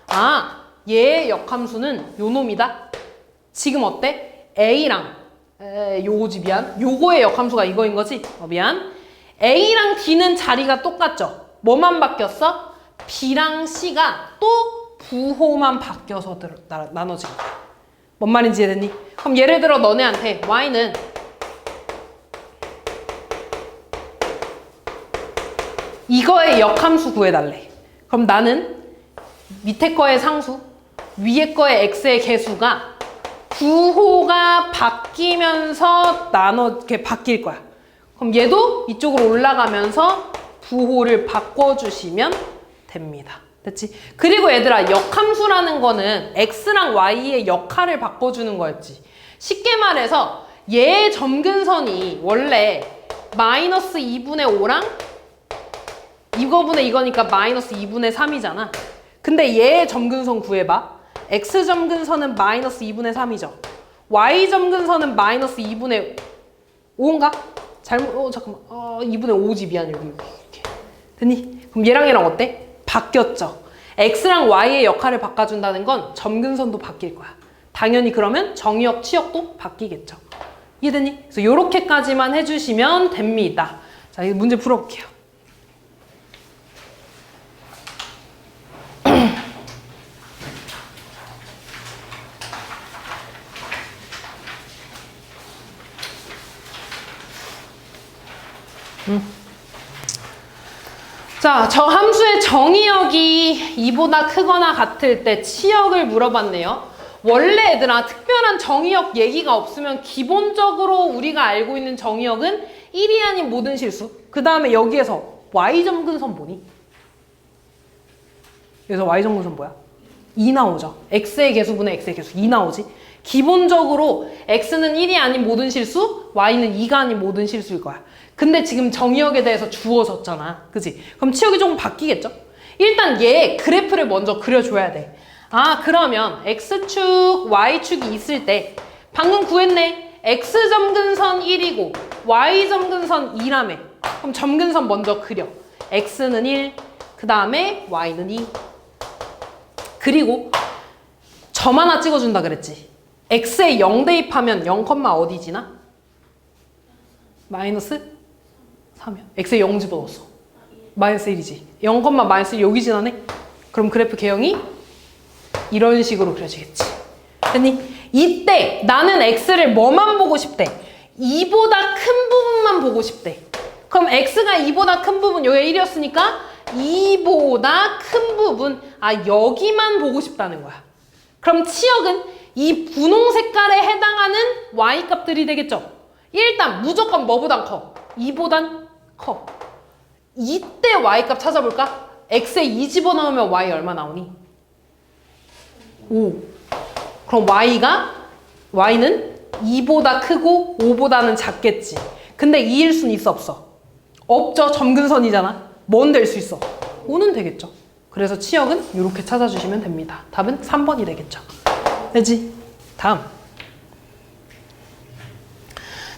아, 얘의 역함수는 요 놈이다. 지금 어때? A랑 요거지 미안. 요거의 역함수가 이거인 거지? 미안. A랑 D는 자리가 똑같죠? 뭐만 바뀌었어? B랑 C가 또 부호만 바뀌어서 나눠진 거야. 뭔 말인지 이해됐니? 그럼 예를 들어 너네한테 Y는 이거의 역함수 구해달래. 그럼 나는 밑에 거의 상수, 위에 거의 x의 개수가 부호가 바뀌면서 이렇게 바뀔 거야. 그럼 얘도 이쪽으로 올라가면서 부호를 바꿔주시면 됩니다. 됐지? 그리고 얘들아, 역함수라는 거는 x랑 y의 역할을 바꿔주는 거였지. 쉽게 말해서 얘의 점근선이 원래 마이너스 2분의 5랑 이거분의 이거니까 마이너스 2분의 3이잖아. 근데 얘의 점근선 구해봐. x 점근선은 마이너스 2분의 3이죠. y 점근선은 마이너스 2분의 5인가? 잠깐만. 2분의 5지, 미안. 여기 이렇게. 됐니? 그럼 얘랑 얘랑 어때? 바뀌었죠. x랑 y의 역할을 바꿔준다는 건 점근선도 바뀔 거야. 당연히 그러면 정의역, 치역도 바뀌겠죠. 이해됐니? 그래서 이렇게까지만 해주시면 됩니다. 자, 이 문제 풀어볼게요. 자, 저 함수의 정의역이 2보다 크거나 같을 때 치역을 물어봤네요. 원래 얘들아, 특별한 정의역 얘기가 없으면 기본적으로 우리가 알고 있는 정의역은 1이 아닌 모든 실수. 그 다음에 여기에서 y점근선 뭐니? 여기서 y점근선 뭐야? 2 나오죠. x의 개수분의 x의 개수 2 나오지. 기본적으로 x는 1이 아닌 모든 실수, y는 2가 아닌 모든 실수일 거야. 근데 지금 정의역에 대해서 주어졌잖아. 그치? 그럼 치역이 조금 바뀌겠죠? 일단 얘 그래프를 먼저 그려줘야 돼. 아, 그러면 X축, Y축이 있을 때 방금 구했네. X점근선 1이고 Y점근선 2라며. 그럼 점근선 먼저 그려. X는 1, 그 다음에 Y는 2. 그리고 점 하나 찍어준다 그랬지. X에 0 대입하면 0, 어디지나? 마이너스 3이야. X에 0 집어넣었어. 마이너스 1이지. 0, 마이너스 1 여기 지나네? 그럼 그래프 개형이 이런 식으로 그려지겠지. 됐니? 이때 나는 X를 뭐만 보고 싶대? 2보다 큰 부분만 보고 싶대. 그럼 X가 2보다 큰 부분, 여기 1이었으니까 2보다 큰 부분, 아 여기만 보고 싶다는 거야. 그럼 치역은 이 분홍 색깔에 해당하는 Y 값들이 되겠죠. 일단 무조건 뭐보단 커? 2보단 커. 이때 Y 값 찾아볼까? X에 2 집어넣으면 Y 얼마 나오니? 5. 그럼 Y는 2보다 크고 5보다는 작겠지. 근데 2일 수는 있어 없어? 없죠. 점근선이잖아. 뭔 될 수 있어? 5는 되겠죠. 그래서 치역은 이렇게 찾아주시면 됩니다. 답은 3번이 되겠죠. 되지? 다음.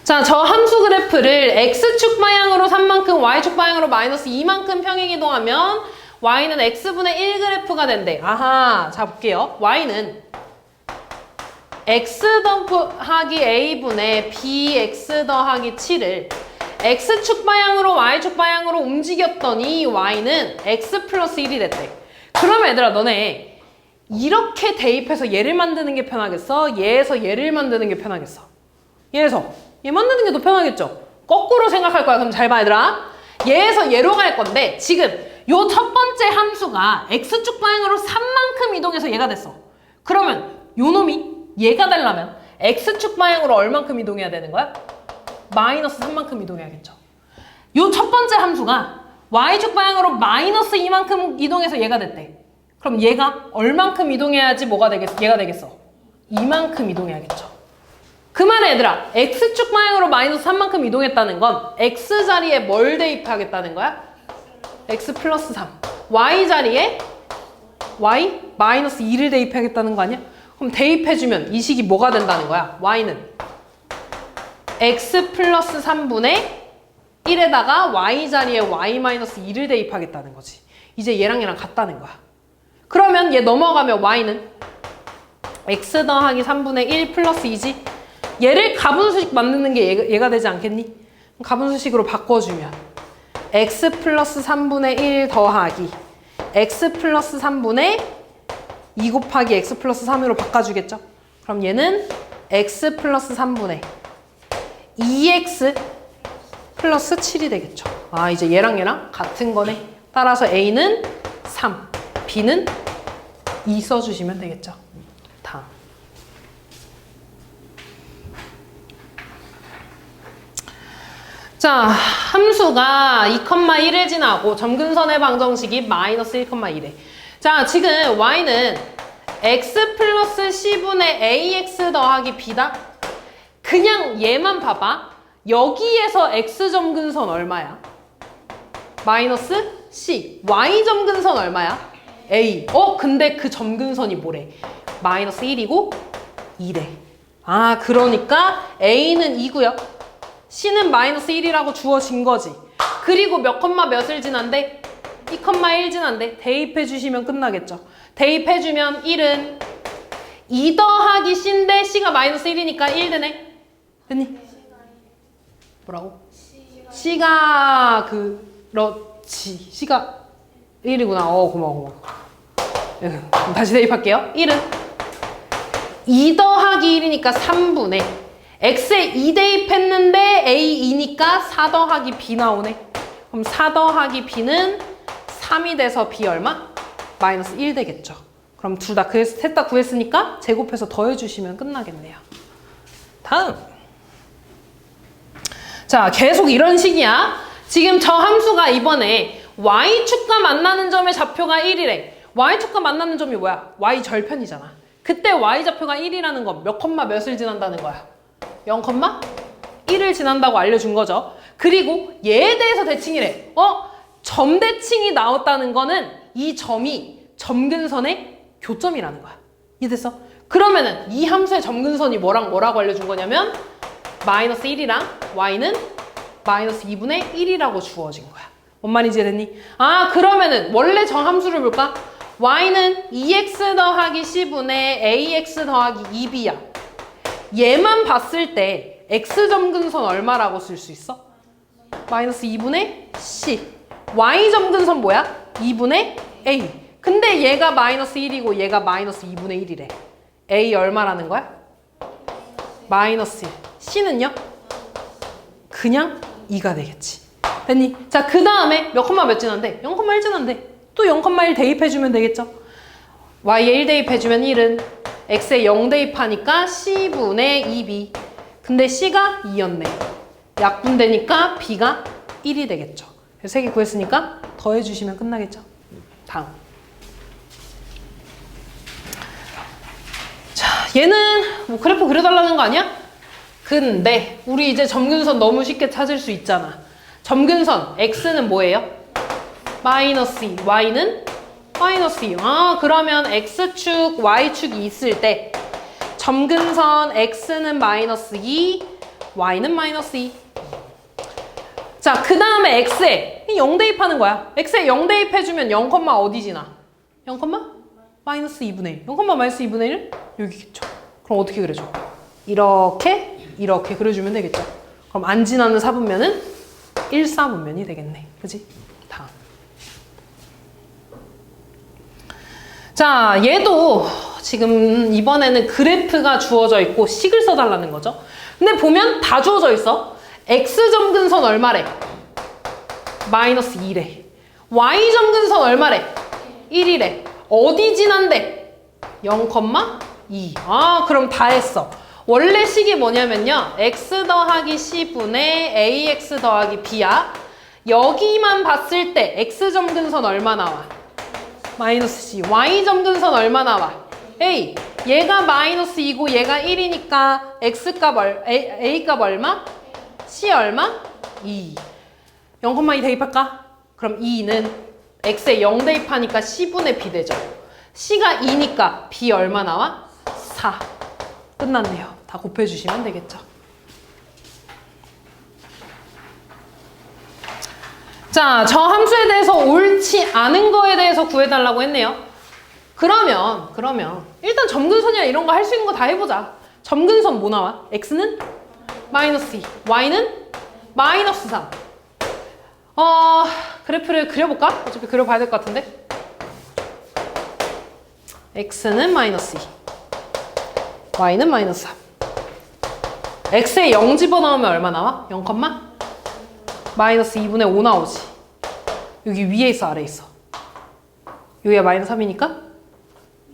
자, 저 함수 그래프를 X축 방향으로 3만큼, Y축 방향으로 마이너스 2만큼 평행이동하면 Y는 X분의 1 그래프가 된대. 아하, 자 볼게요. Y는 X 더하기 A분의 BX 더하기 7을 X축 방향으로 Y축 방향으로 움직였더니 Y는 X 플러스 1이 됐대. 그러면 얘들아 너네 이렇게 대입해서 얘를 만드는 게 편하겠어? 얘에서 얘를 만드는 게 편하겠어? 얘에서 얘 만드는 게 더 편하겠죠? 거꾸로 생각할 거야. 그럼 잘 봐 얘들아. 얘에서 얘로 갈 건데 지금 요 첫 번째 함수가 X축 방향으로 3만큼 이동해서 얘가 됐어. 그러면 요 놈이 얘가 되려면 X축 방향으로 얼만큼 이동해야 되는 거야? 마이너스 3만큼 이동해야겠죠. 요 첫 번째 함수가 Y축 방향으로 마이너스 2만큼 이동해서 얘가 됐대. 그럼 얘가 얼만큼 이동해야지 뭐가 되겠어? 얘가 되겠어. 2만큼 이동해야겠죠. 그 말은 얘들아, X축 방향으로 마이너스 3만큼 이동했다는 건 X자리에 뭘 대입하겠다는 거야? X 플러스 3. Y자리에 Y 마이너스 2를 대입하겠다는 거 아니야? 그럼 대입해주면 이 식이 뭐가 된다는 거야? Y는 X 플러스 3분의 1에다가 Y자리에 Y 마이너스 2를 대입하겠다는 거지. 이제 얘랑 같다는 거야. 그러면 얘 넘어가면 Y는 X 더하기 3분의 1 플러스 2지. 얘를 가분수식 만드는 게 얘가 되지 않겠니? 가분수식으로 바꿔주면 X 플러스 3분의 1 더하기 X 플러스 3분의 2 곱하기 X 플러스 3으로 바꿔주겠죠? 그럼 얘는 X 플러스 3분의 2X 플러스 7이 되겠죠. 아, 이제 얘랑 같은 거네. 따라서 A는 3, B는 2 써주시면 되겠죠. 다음. 자, 함수가 2,1을 지나고 점근선의 방정식이 마이너스 1,1에. 자, 지금 Y는 X 플러스 C분의 AX 더하기 B다? 그냥 얘만 봐봐. 여기에서 X 점근선 얼마야? 마이너스 C. Y 점근선 얼마야? A. 근데 그 점근선이 뭐래? 마이너스 1이고 2래. 아, 그러니까 A는 2고요. C는 마이너스 1이라고 주어진 거지. 그리고 몇 컴마 몇을 지난데? 2,1 지난데? 대입해 주시면 끝나겠죠. 대입해 주면 1은 2 더하기 C인데 C가 마이너스 1이니까 1 되네. 됐니? 뭐라고? C가 그렇지. C가 1이구나. 고마워. 그럼 다시 대입할게요. 1은 2 더하기 1이니까 3분의 X에 2 대입했는데 A2니까 4 더하기 B 나오네. 그럼 4 더하기 B는 3이 돼서 B 얼마? 마이너스 1 되겠죠. 그럼 셋 다 구했으니까 제곱해서 더해주시면 끝나겠네요. 다음. 자, 계속 이런 식이야. 지금 저 함수가 이번에 Y축과 만나는 점의 좌표가 1이래. Y축과 만나는 점이 뭐야? Y 절편이잖아. 그때 Y좌표가 1이라는 건 몇 컴마 몇을 지난다는 거야? 0,1을 지난다고 알려준 거죠. 그리고 얘에 대해서 대칭이래. 점 대칭이 나왔다는 거는 이 점이 점근선의 교점이라는 거야. 이해됐어? 그러면은 이 함수의 점근선이 뭐랑 뭐라고 알려준 거냐면 마이너스 1이랑 y는 마이너스 2분의 1이라고 주어진 거야. 뭔 말인지 이해됐니? 아, 그러면은 원래 저 함수를 볼까? y는 2x 더하기 c분의 ax 더하기 2b야. 얘만 봤을 때 x 점근선 얼마라고 쓸 수 있어? 마이너스 2분의 c. y 점근선 뭐야? 2분의 a. 근데 얘가 마이너스 1이고 얘가 마이너스 2분의 1이래. a 얼마라는 거야? 마이너스 1. c는요? 그냥 2가 되겠지. 됐니? 자, 그 다음에 몇 콤마 몇 진한데? 0,1 진한데. 또 0,1 대입해주면 되겠죠? y에 1 대입해주면 1은 x에 0 대입하니까 c분의 2b. 근데 c가 2였네. 약분되니까 b가 1이 되겠죠. 그래서 3개 구했으니까 더해주시면 끝나겠죠. 다음. 자, 얘는 뭐 그래프 그려달라는 거 아니야? 근데 우리 이제 점근선 너무 쉽게 찾을 수 있잖아. 점근선 x는 뭐예요? 마이너스 2, y는 마이너스 2. 아, 그러면 x축, y축이 있을 때 점근선 x는 마이너스 2, y는 마이너스 2. 자, 그 다음에 x에 0 대입하는 거야. x에 0 대입해주면 0, 어디 지나? 0, 마이너스 2분의 1. 0, 마이너스 2분의 1? 여기겠죠. 그럼 어떻게 그려줘? 이렇게 그려주면 되겠죠. 그럼 안 지나는 사분면은 1사분면이 되겠네. 그지? 다음. 자, 얘도 지금 이번에는 그래프가 주어져 있고 식을 써달라는 거죠. 근데 보면 다 주어져 있어. x 점근선 얼마래? 마이너스 2래. y 점근선 얼마래? 1이래. 어디 지난데? 0,2. 아, 그럼 다 했어. 원래 식이 뭐냐면요. x 더하기 c분의 ax 더하기 b야. 여기만 봤을 때 x 점근선 얼마 나와? 마이너스 c. y 점근선 얼마 나와? a. 얘가 마이너스 2고 얘가 1이니까 x값 a값 얼마? c 얼마? 2. 0,2 대입할까? 그럼 2는 x에 0 대입하니까 c분의 b 되죠. c가 2니까 b 얼마 나와? 4. 끝났네요. 다 곱해주시면 되겠죠. 자, 저 함수에 대해서 옳지 않은 거에 대해서 구해달라고 했네요. 그러면 일단 점근선이나 이런 거 할 수 있는 거 다 해보자. 점근선 뭐 나와? x는 마이너스 2, y는 마이너스 3. 그래프를 그려볼까? 어차피 그려봐야 될 것 같은데. x는 마이너스 2, y는 마이너스 3. x에 0 집어넣으면 얼마 나와? 0, 마이너스 2분의 5 나오지. 여기 위에 있어, 아래에 있어? 여기가 마이너스 3이니까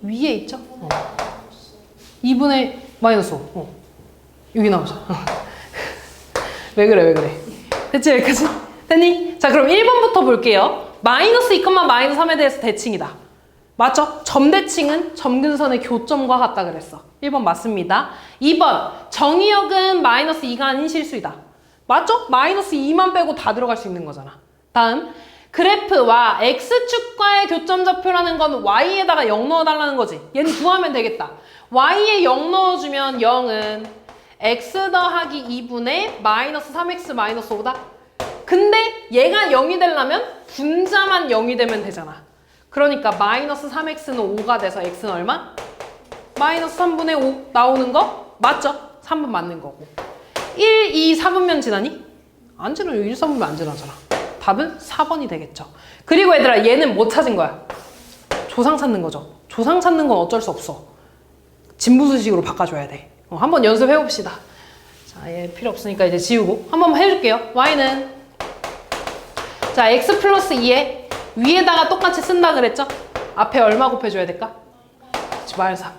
위에 있죠? 2분의 마이너스 5. 여기 나오죠. 왜 그래? 됐지, 여기까지? 됐니? 자, 그럼 1번부터 볼게요. 마이너스 2, 마이너스 3에 대해서 대칭이다. 맞죠? 점대칭은 점근선의 교점과 같다 그랬어. 1번 맞습니다. 2번, 정의역은 마이너스 2가 아닌 실수이다. 맞죠? 마이너스 2만 빼고 다 들어갈 수 있는 거잖아. 다음, 그래프와 x축과의 교점 좌표라는 건 y에다가 0 넣어달라는 거지. 얘는 구하면 되겠다. y에 0 넣어주면 0은 x 더하기 2분의 마이너스 3x 마이너스 5다. 근데 얘가 0이 되려면 분자만 0이 되면 되잖아. 그러니까 마이너스 3x는 5가 돼서 x는 얼마? 마이너스 3분의 5 나오는 거 맞죠? 3분 맞는 거고. 1, 2, 4분면 지나니? 안 지나요. 1, 3분면 안 지나잖아. 답은 4번이 되겠죠. 그리고 얘들아, 얘는 뭐 찾은 거야? 조상 찾는 거죠. 조상 찾는 건 어쩔 수 없어. 진부수식으로 바꿔줘야 돼. 한번 연습해 봅시다. 자, 얘 필요 없으니까 이제 지우고 한번 해줄게요. y는 자, x 플러스 2에 위에다가 똑같이 쓴다 그랬죠? 앞에 얼마 곱해줘야 될까? 마이너스 4.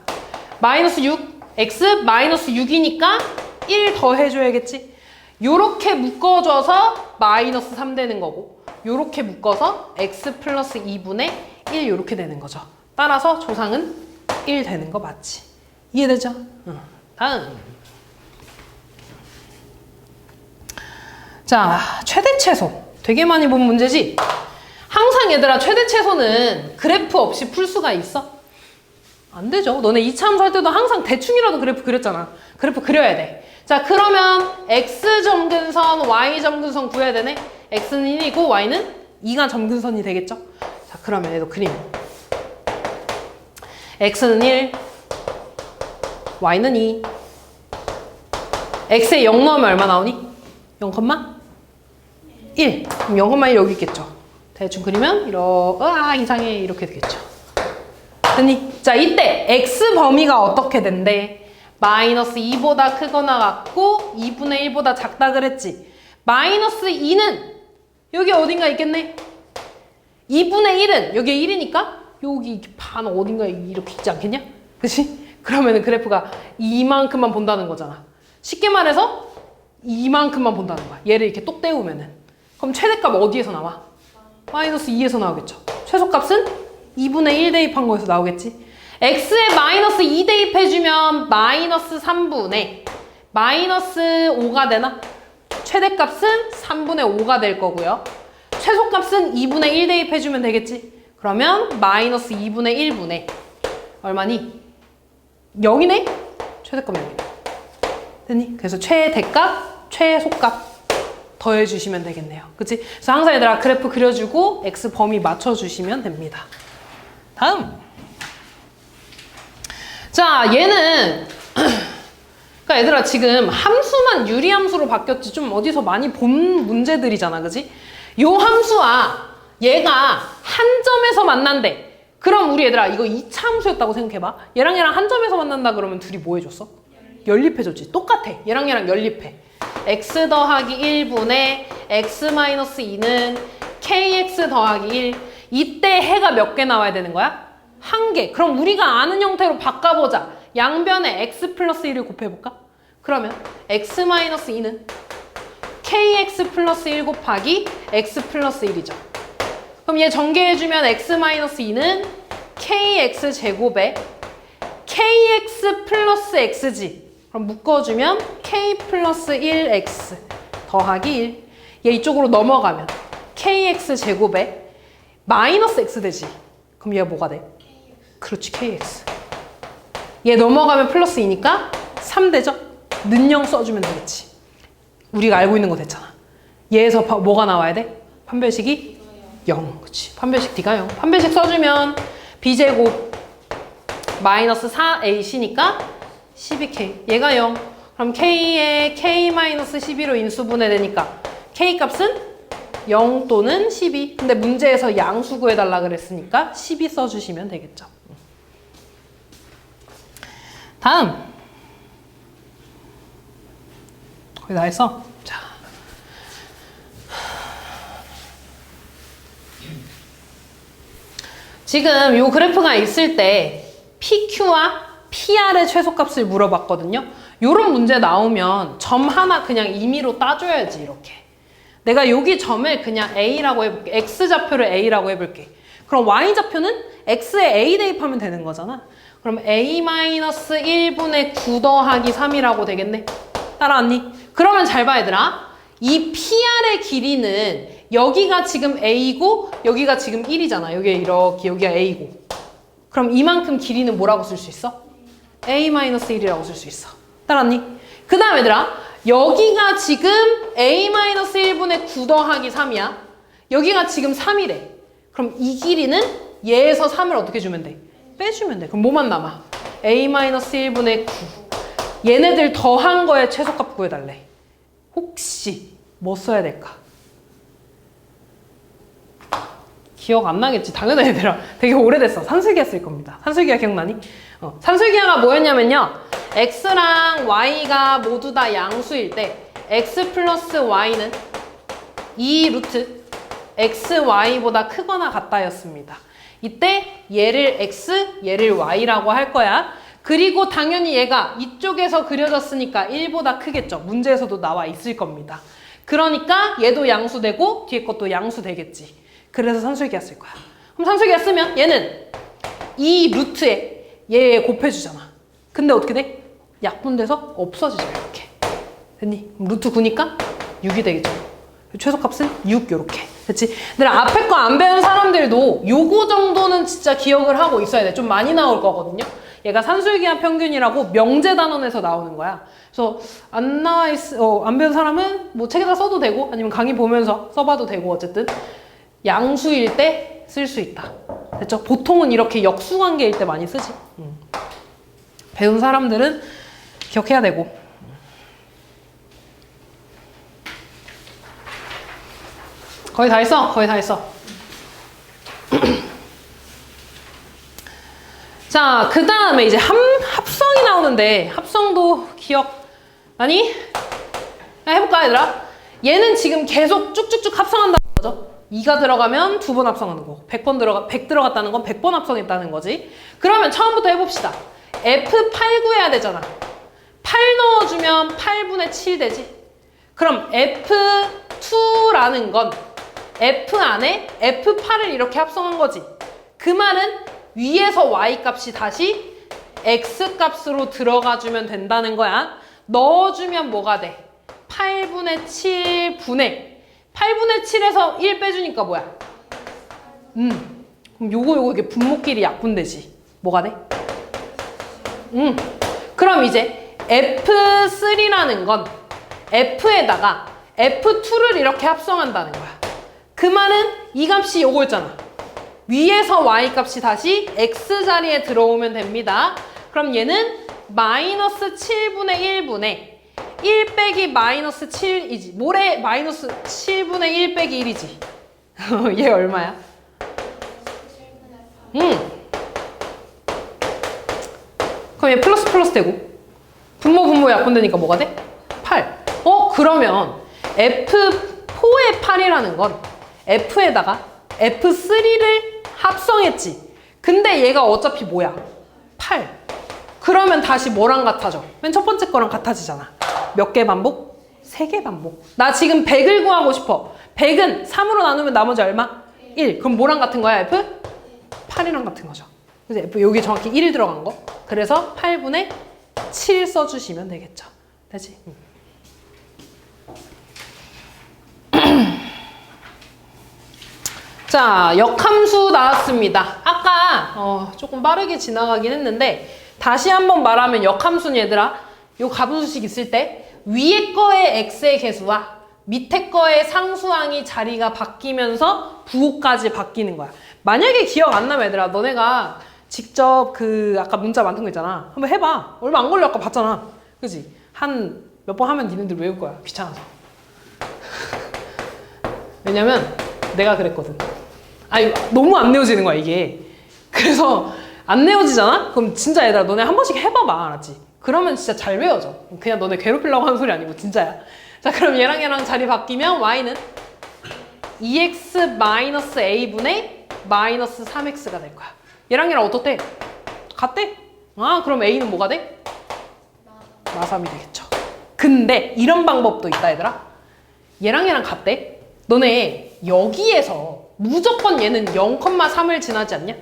마이너스 6, x 마이너스 6이니까 1 더 해줘야겠지? 요렇게 묶어줘서 마이너스 3 되는 거고, 요렇게 묶어서 x 플러스 2분의 1 요렇게 되는 거죠. 따라서 조상은 1 되는 거 맞지? 이해되죠? 응. 다음. 자, 최대 최소. 되게 많이 본 문제지? 항상 얘들아, 최대 최소는 그래프 없이 풀 수가 있어? 안 되죠. 너네 이차함수 할 때도 항상 대충이라도 그래프 그렸잖아. 그래프 그려야 돼. 자, 그러면 x 점근선, y 점근선 구해야 되네. x는 1이고 y는 2가 점근선이 되겠죠. 자, 그러면 얘도 그림. x는 1, y는 2. x에 0 넣으면 얼마 나오니? 0,1. 그럼 0,1 여기 있겠죠. 대충 그리면 이상해 이렇게 되겠죠. 됐니? 자, 이때 x 범위가 어떻게 된대? 마이너스 2보다 크거나 같고 2분의 1보다 작다 그랬지. 마이너스 2는 여기 어딘가 있겠네. 2분의 1은 여기에 1이니까 여기 반 어딘가 이렇게 있지 않겠냐? 그치? 그러면은 그래프가 이만큼만 본다는 거잖아. 쉽게 말해서 이만큼만 본다는 거야. 얘를 이렇게 똑 떼우면은. 그럼 최대값 어디에서 나와? 마이너스 2에서 나오겠죠. 최소값은 2분의 1 대입한 거에서 나오겠지. x에 마이너스 2 대입해주면 마이너스 3분의 마이너스 5가 되나? 최대값은 3분의 5가 될 거고요. 최소값은 2분의 1 대입해주면 되겠지. 그러면 마이너스 2분의 1분의 얼마니? 0이네? 최대값 0이네. 됐니? 그래서 최대값, 최소값 더해주시면 되겠네요. 그치? 그래서 항상 얘들아 그래프 그려주고 x 범위 맞춰주시면 됩니다. 다음. 자, 얘는 그러니까 얘들아 지금 함수만 유리함수로 바뀌었지 좀 어디서 많이 본 문제들이잖아. 그치? 요 함수와 얘가 한 점에서 만난대. 그럼 우리 얘들아 이거 2차 함수였다고 생각해봐. 얘랑 한 점에서 만난다 그러면 둘이 뭐 해줬어? 연립해줬지. 똑같아. 얘랑 연립해. x 더하기 1분의 x 마이너스 2는 kx 더하기 1. 이때 해가 몇 개 나와야 되는 거야? 1개. 그럼 우리가 아는 형태로 바꿔보자. 양변에 x 플러스 1을 곱해볼까? 그러면 x 마이너스 2는 kx 플러스 1 곱하기 x 플러스 1이죠. 그럼 얘 전개해주면 x 마이너스 2는 kx 제곱에 kx 플러스 x지. 그럼 묶어주면 k 플러스 1x 더하기 1. 얘 이쪽으로 넘어가면 kx 제곱에 마이너스 x 되지. 그럼 얘가 뭐가 돼? 그렇지, kx. 얘 넘어가면 플러스 2니까 3 되죠? 는영 써주면 되겠지. 우리가 알고 있는 거 됐잖아. 얘에서 뭐가 나와야 돼? 판별식이 0. 그치. 판별식 D가 0. 판별식 써주면 B제곱 마이너스 4AC니까 12K. 얘가 0. 그럼 K에 K-12로 인수분해 되니까 K 값은 0 또는 12. 근데 문제에서 양수 구해달라 그랬으니까 12 써주시면 되겠죠. 다음. 거의 다 했어? 자. 지금 요 그래프가 있을 때 PQ와 PR의 최소값을 물어봤거든요. 요런 문제 나오면 점 하나 그냥 임의로 따줘야지, 이렇게. 내가 여기 점을 그냥 A라고 해볼게. X좌표를 A라고 해볼게. 그럼 Y좌표는 X에 A 대입하면 되는 거잖아. 그럼 A-1분의 9 더하기 3이라고 되겠네. 따라왔니? 그러면 잘 봐, 얘들아. 이 PR의 길이는 여기가 지금 A고 여기가 지금 1이잖아. 여기 이렇게 여기가 A고. 그럼 이만큼 길이는 뭐라고 쓸 수 있어? A-1이라고 쓸 수 있어. 따라왔니? 그 다음 얘들아. 여기가 지금 A-1분의 9 더하기 3이야. 여기가 지금 3이래. 그럼 이 길이는 얘에서 3을 어떻게 주면 돼? 빼주면 돼. 그럼 뭐만 남아? A-1분의 9. 얘네들 더한 거에 최소값 구해달래. 혹시 뭐 써야 될까? 기억 안 나겠지? 당연히 얘들아. 되게 오래됐어. 산술기하 쓸 겁니다. 산술기하 기억나니? 산술기하가 뭐였냐면요. x랑 y가 모두 다 양수일 때 x 플러스 y는 2 루트 x, y보다 크거나 같다였습니다. 이때 얘를 x, 얘를 y라고 할 거야. 그리고 당연히 얘가 이쪽에서 그려졌으니까 1보다 크겠죠. 문제에서도 나와 있을 겁니다. 그러니까 얘도 양수되고 뒤에 것도 양수되겠지. 그래서 산술기하 쓸 거야. 그럼 산술기하 쓰면 얘는 이 루트에 얘 곱해주잖아. 근데 어떻게 돼? 약분돼서 없어지죠. 이렇게. 됐니? 루트 9니까 6이 되겠죠. 최소값은 6 요렇게. 그치? 근데 앞에 거 안 배운 사람들도 요거 정도는 진짜 기억을 하고 있어야 돼. 좀 많이 나올 거거든요. 얘가 산술기한 평균이라고 명제단원에서 나오는 거야. 그래서 안 배운 사람은 뭐 책에다 써도 되고 아니면 강의 보면서 써봐도 되고 어쨌든 양수일 때 쓸 수 있다. 됐죠? 보통은 이렇게 역수관계일 때 많이 쓰지. 배운 사람들은 기억해야 되고. 거의 다 했어. 거의 다 했어. 자, 그 다음에 이제 합성이 나오는데 합성도 기억나니? 해볼까 얘들아? 얘는 지금 계속 쭉쭉쭉 합성한다는 거죠. 2가 들어가면 2번 합성하는 거고 100 들어갔다는 건 100번 합성했다는 거지. 그러면 처음부터 해봅시다. F8 구해야 되잖아. 8 넣어주면 8분의 7 되지. 그럼 F2라는 건 F 안에 F8을 이렇게 합성한 거지. 그 말은 위에서 Y 값이 다시 X 값으로 들어가주면 된다는 거야. 넣어주면 뭐가 돼? 8분의 7분의 8분의 7에서 1 빼주니까 뭐야? 그럼 요거 이게 분모끼리 약분되지. 뭐가 돼? 그럼 이제 F3라는 건 F에다가 F2를 이렇게 합성한다는 거야. 그 말은 이 값이 요거였잖아. 위에서 Y 값이 다시 X 자리에 들어오면 됩니다. 그럼 얘는 마이너스 7분의 1분의 1 빼기 마이너스 7이지. 모레 마이너스 7분의 1 빼기 1이지. 얘 얼마야? 그럼 얘 플러스 플러스 되고 분모 약분되니까 뭐가 돼? 8. 그러면 F4의 8이라는 건 F에다가 F3를 합성했지. 근데 얘가 어차피 뭐야? 8. 그러면 다시 뭐랑 같아져? 맨 첫 번째 거랑 같아지잖아. 몇 개 반복? 3개 반복. 나 지금 100을 구하고 싶어. 100은 3으로 나누면 나머지 얼마? 1. 그럼 뭐랑 같은 거야, F? 8이랑 같은 거죠. 그래서 F 여기 정확히 1이 들어간 거. 그래서 8분의 7 써주시면 되겠죠. 되지? 자, 역함수 나왔습니다. 아까 조금 빠르게 지나가긴 했는데 다시 한번 말하면 역함수는 얘들아, 요 가분수식 있을 때 위에 거의 x의 개수와 밑에 거의 상수항이 자리가 바뀌면서 부호까지 바뀌는 거야. 만약에 기억 안 나면 얘들아, 너네가 직접 아까 문자 만든 거 있잖아. 한번 해봐. 얼마 안 걸려. 아까 봤잖아. 그지? 한 몇 번 하면 니네들 외울 거야. 귀찮아서. 왜냐면 내가 그랬거든. 아니, 너무 안 내워지는 거야, 이게. 그래서 안 내워지잖아? 그럼 진짜 얘들아, 너네 한 번씩 해봐봐, 알았지? 그러면 진짜 잘 외워져. 그냥 너네 괴롭히려고 하는 소리 아니고 진짜야. 자, 그럼 얘랑 자리 바뀌면 y는 2x-a분의 마이너스 3x가 될 거야. 얘랑 어떻대? 같대? 그럼 a는 뭐가 돼? 마3이 되겠죠. 근데 이런 방법도 있다, 얘들아. 얘랑 같대? 너네 여기에서 무조건 얘는 0,3을 지나지 않냐?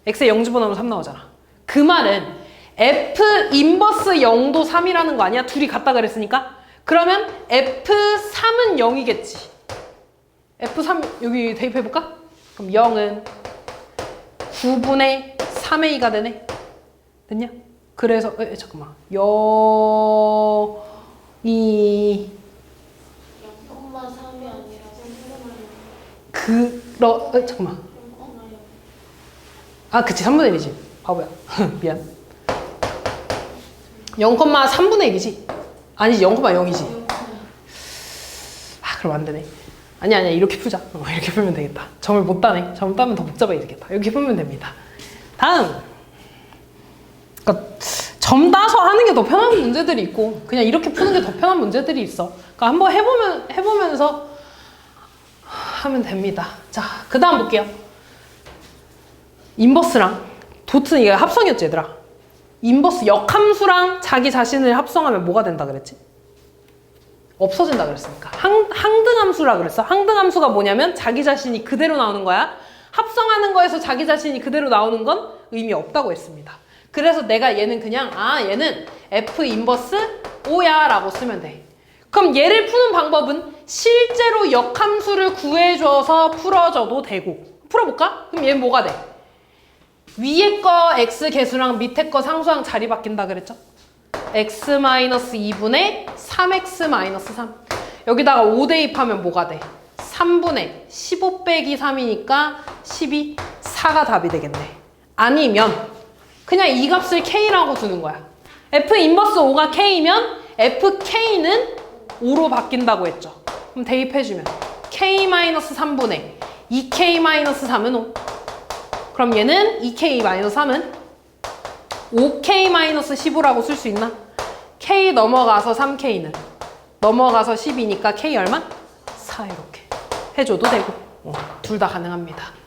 x에 0 집어넣으면 3 나오잖아. 그 말은 f 인버스 0도 3이라는 거 아니야? 둘이 같다 그랬으니까. 그러면 f3은 0이겠지. f3 여기 대입해볼까? 그럼 0은 9분의 3a가 되네. 됐냐? 그래서 잠깐만. 0이 0,3이 아니라 잠깐만. 그치. 3분의 1이지. 바보야. 미안. 0,3분의 1이지. 아니지. 0,0이지. 그럼 안 되네. 아니야. 이렇게 풀자. 이렇게 풀면 되겠다. 점을 못 따네. 점 따면 더 복잡하게 되겠다. 이렇게 풀면 됩니다. 다음. 그러니까 점 따서 하는 게 더 편한 문제들이 있고 그냥 이렇게 푸는 게 더 편한 문제들이 있어. 그러니까 한번 해보면서 하면 됩니다. 자, 그 다음 볼게요. 인버스랑 도트는 이게 합성이었지, 얘들아. 인버스 역함수랑 자기 자신을 합성하면 뭐가 된다 그랬지? 없어진다 그랬으니까. 항등함수라 그랬어. 항등함수가 뭐냐면 자기 자신이 그대로 나오는 거야. 합성하는 거에서 자기 자신이 그대로 나오는 건 의미 없다고 했습니다. 그래서 내가 얘는 그냥 얘는 F 인버스 O야 라고 쓰면 돼. 그럼 얘를 푸는 방법은 실제로 역함수를 구해줘서 풀어줘도 되고. 풀어볼까? 그럼 얘는 뭐가 돼? 위에 거 x 개수랑 밑에 거 상수랑 자리 바뀐다 그랬죠? x-2분의 3x-3 여기다가 5 대입하면 뭐가 돼? 3분의 15 빼기 3이니까 12, 4가 답이 되겠네. 아니면 그냥 이 값을 k라고 두는 거야. f 인버스 5가 k면 fk는 5로 바뀐다고 했죠. 그럼 대입해주면 k-3분의 2k-3은 5. 그럼 얘는 2k-3은 5k-15라고 쓸 수 있나? k 넘어가서 3k는 넘어가서 10이니까 k 얼마? 4 이렇게 해줘도 되고 둘 다 가능합니다.